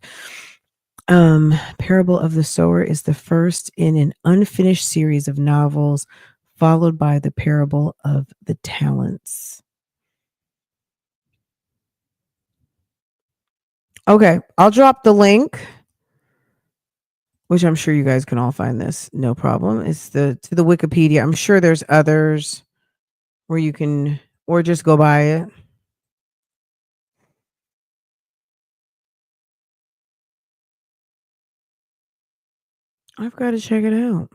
Parable of the Sower is the first in an unfinished series of novels, followed by the Parable of the Talents. Okay, I'll drop the link, which I'm sure you guys can all find this, no problem. It's to the Wikipedia. I'm sure there's others where you can, or just go by it. I've got to check it out.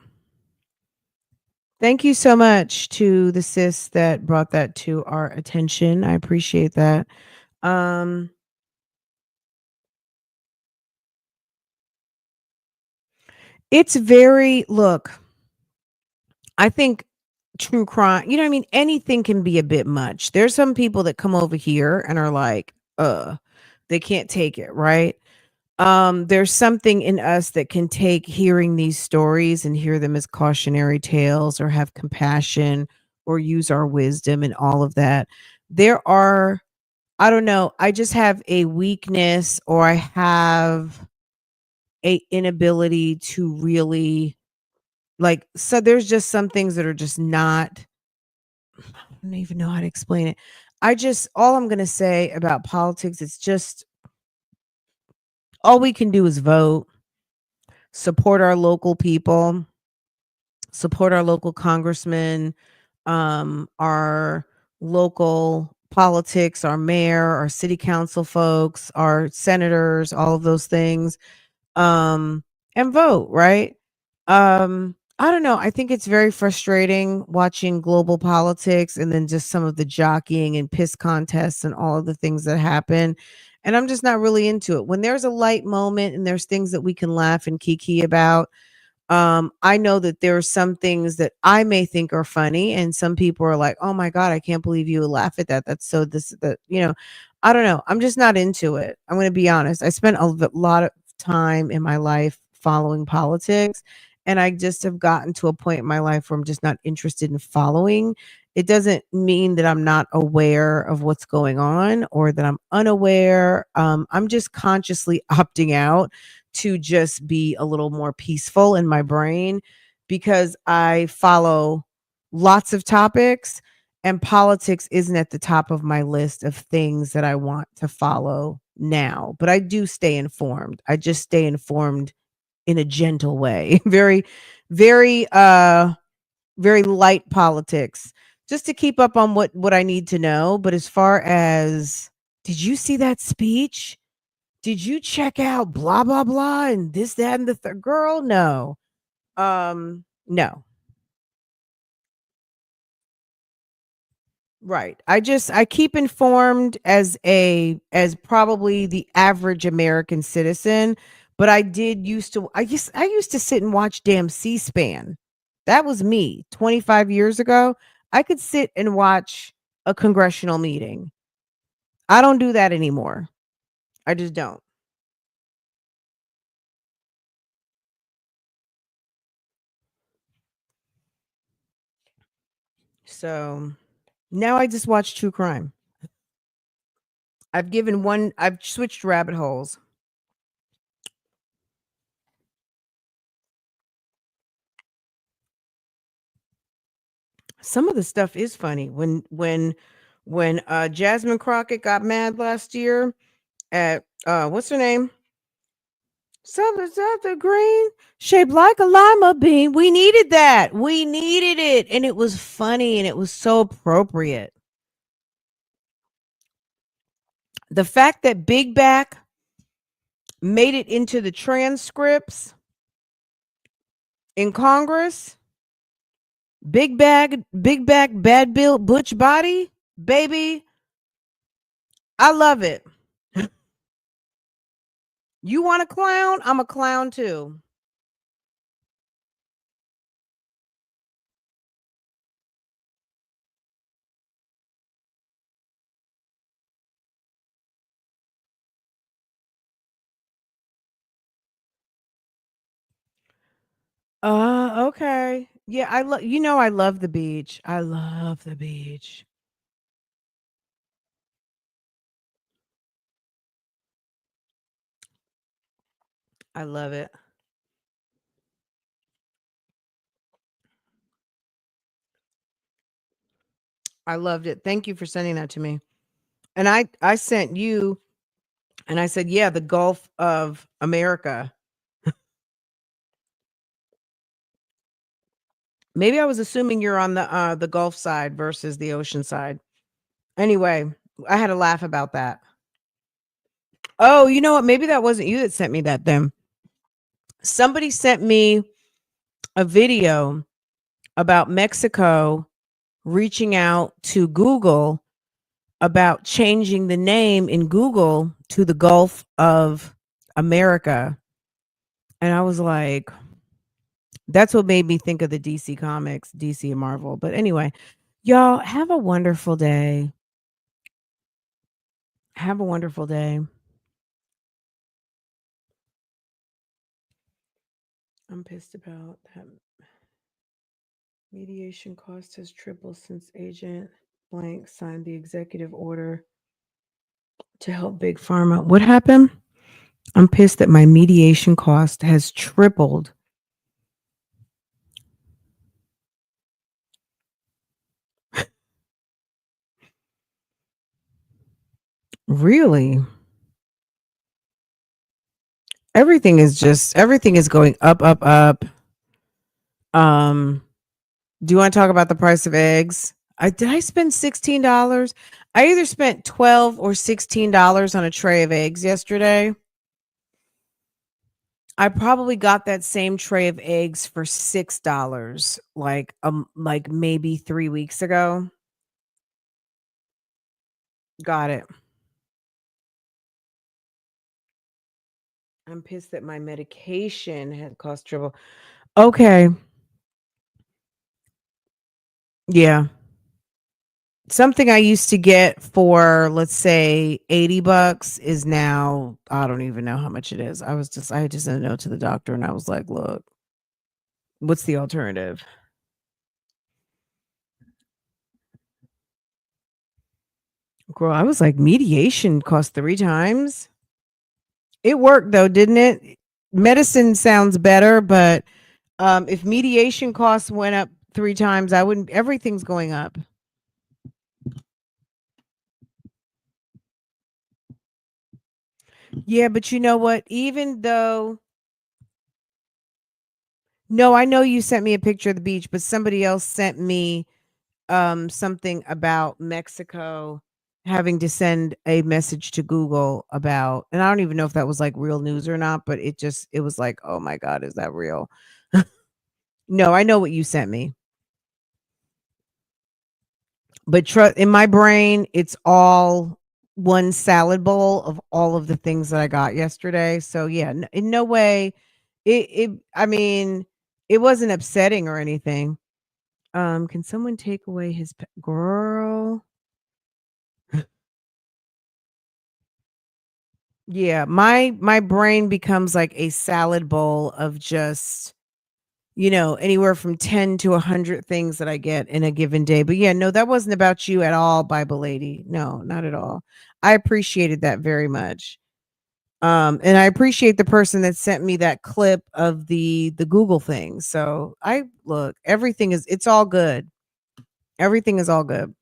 Thank you so much to the sis that brought that to our attention. I appreciate that. It's very look, I think true crime, you know what I mean? Anything can be a bit much. There's some people that come over here and are like, they can't take it, right? There's something in us that can take hearing these stories and hear them as cautionary tales or have compassion or use our wisdom and all of that. There are, I don't know, I just have a weakness or I have a inability to really like, so there's just some things that are just not, I don't even know how to explain it. All I'm going to say about politics, it's just all we can do is vote, support our local people, support our local congressmen, our local politics, our mayor, our city council folks, our senators, all of those things, um, and vote, right? I don't know. I think it's very frustrating watching global politics and then just some of the jockeying and piss contests and all of the things that happen. And I'm just not really into it. When there's a light moment and there's things that we can laugh and kiki about, I know that there are some things that I may think are funny, and some people are like, "Oh my god, I can't believe you would laugh at that. That's so this that I don't know. I'm just not into it. I'm going to be honest. I spent lot of time in my life following politics, and I just have gotten to a point in my life where I'm just not interested in following. It doesn't mean that I'm not aware of what's going on or that I'm unaware. I'm just consciously opting out to just be a little more peaceful in my brain because I follow lots of topics and politics isn't at the top of my list of things that I want to follow now. But I do stay informed. I just stay informed in a gentle way. Very, very very light politics just to keep up on what I need to know. But as far as did you see that speech? Did you check out blah blah blah and this that and the third? Girl, no. No. Right. I keep informed as probably the average American citizen, but I used to sit and watch damn C-SPAN. That was me 25 years ago. I could sit and watch a congressional meeting. I don't do that anymore. I just don't. So now I just watch true crime. I've switched rabbit holes. Some of the stuff is funny. When Jasmine Crockett got mad last year at what's her name? Something green shaped like a lima bean. We needed that. We needed it. And it was funny and it was so appropriate. The fact that Big Back made it into the transcripts in Congress, Big Back, Bad Bill, Butch Body, baby, I love it. You want a clown? I'm a clown too. Okay. Yeah, I love the beach. I love the beach. I love it. I loved it. Thank you for sending that to me. And I sent you and I said, "Yeah, the Gulf of America." Maybe I was assuming you're on the Gulf side versus the ocean side. Anyway, I had a laugh about that. Oh, you know what? Maybe that wasn't you that sent me that then. Somebody sent me a video about Mexico reaching out to Google about changing the name in Google to the Gulf of America. And I was like, that's what made me think of the DC Comics, DC and Marvel. But anyway, y'all have a wonderful day. Have a wonderful day. I'm pissed about that. Mediation cost has tripled since Agent Blank signed the executive order to help Big Pharma. What happened? I'm pissed that my mediation cost has tripled. Really? Everything is going up, up, up. Um, do you want to talk about the price of eggs? Did I spend $16? I either spent 12 or $16 on a tray of eggs yesterday. I probably got that same tray of eggs for $6 like maybe 3 weeks ago. Got it. I'm pissed that my medication had cost triple. Okay. Yeah. Something I used to get for, let's say, $80 is now, I don't even know how much it is. I just sent a note to the doctor and I was like, look, what's the alternative? Girl, I was like, mediation cost 3 times. It worked though, didn't it? Medicine sounds better, but if mediation costs went up 3 times, I wouldn't everything's going up. Yeah, but you know what? Even though no, I know you sent me a picture of the beach, but somebody else sent me something about Mexico having to send a message to Google about, and I don't even know if that was like real news or not, but it was like, "Oh my god, is that real?" No, I know what you sent me. But in my brain, it's all one salad bowl of all of the things that I got yesterday. So yeah, in no way I mean, it wasn't upsetting or anything. Can someone take away his girl? Yeah, my brain becomes like a salad bowl of just, anywhere from 10 to 100 things that I get in a given day. But yeah, no, that wasn't about you at all, Bible lady. No, not at all. I appreciated that very much. And I appreciate the person that sent me that clip of the Google thing. So I look, it's all good. Everything is all good.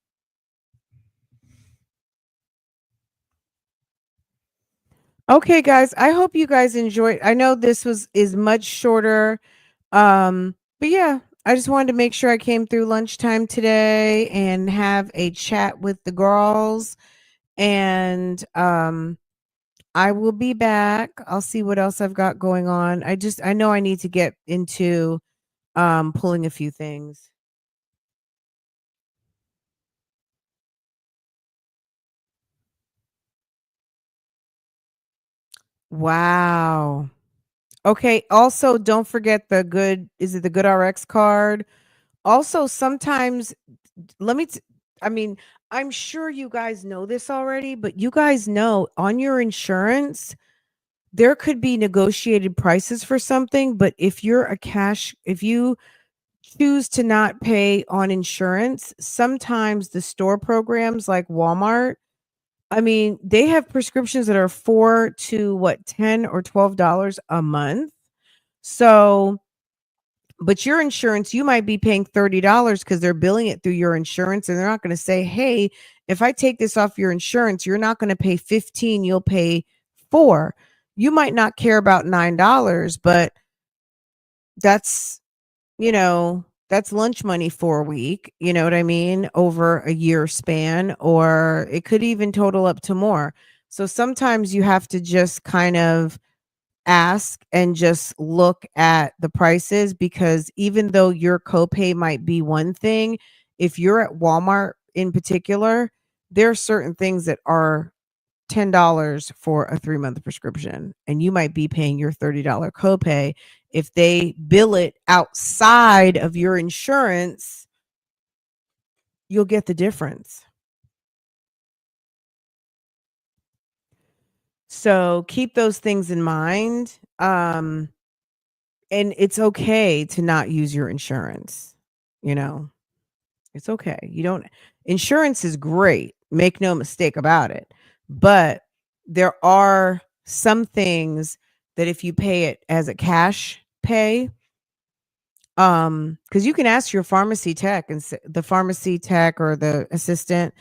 Okay, guys, I hope you guys enjoyed. I know this is much shorter. But yeah, I just wanted to make sure I came through lunchtime today and have a chat with the girls. And I will be back. I'll see what else I've got going on. I know I need to get into pulling a few things. Wow. Okay, also don't forget the good RX card? Also, sometimes let me t- I mean, I'm sure you guys know this already, but you guys know on your insurance, there could be negotiated prices for something, but if you choose to not pay on insurance, sometimes the store programs like Walmart, I mean, they have prescriptions that are 4 to what, 10 or $12 a month. So, but your insurance, you might be paying $30 because they're billing it through your insurance, and they're not going to say, hey, if I take this off your insurance, you're not going to pay 15, you'll pay 4. You might not care about $9, but that's, that's lunch money for a week, you know what I mean, over a year span, or it could even total up to more. So sometimes you have to just kind of ask and just look at the prices, because even though your copay might be one thing, if you're at Walmart in particular, there are certain things that are $10 for a 3-month prescription, and you might be paying your $30 copay. If they bill it outside of your insurance, you'll get the difference. So keep those things in mind. And it's okay to not use your insurance. You know, it's okay. You don't, insurance is great. Make no mistake about it. But there are some things that if you pay it as a cash pay, because you can ask your pharmacy tech and the pharmacy tech or the assistant,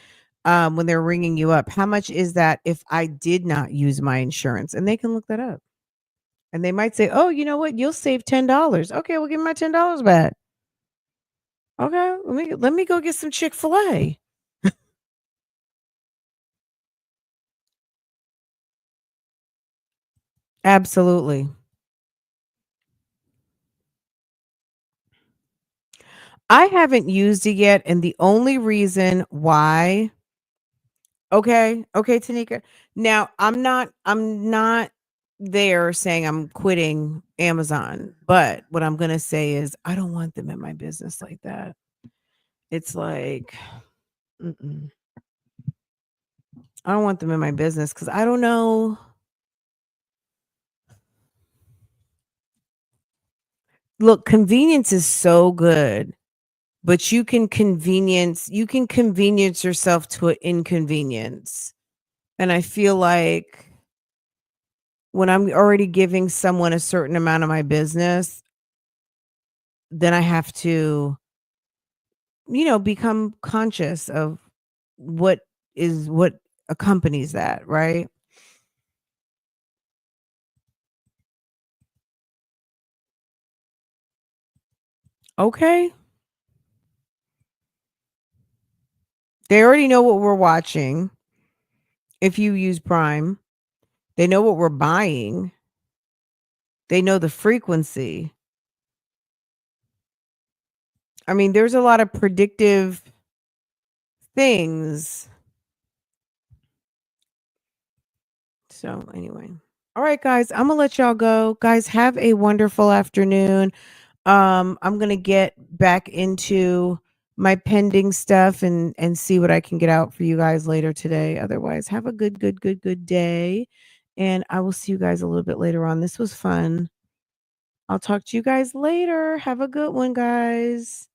when they're ringing you up, how much is that if I did not use my insurance? And they can look that up. And they might say, oh, you know what? You'll save $10. Okay, well, give me my $10 back. Okay, let me go get some Chick-fil-A. Absolutely. I haven't used it yet, and the only reason why okay, okay, Tanika. Now, I'm not there saying I'm quitting Amazon, but what I'm gonna say is I don't want them in my business like that. It's like, mm-mm. I don't want them in my business because I don't know. Look, convenience is so good, but you can convenience yourself to an inconvenience. And I feel like when I'm already giving someone a certain amount of my business, then I have to, become conscious of what what accompanies that, right? Okay. They already know what we're watching if you use Prime. They know what we're buying. They know the frequency. I mean, there's a lot of predictive things. So, anyway. All right, guys, I'm going to let y'all go. Guys, have a wonderful afternoon. I'm going to get back into my pending stuff and see what I can get out for you guys later today. Otherwise, have a good day. And I will see you guys a little bit later on. This was fun. I'll talk to you guys later. Have a good one, guys.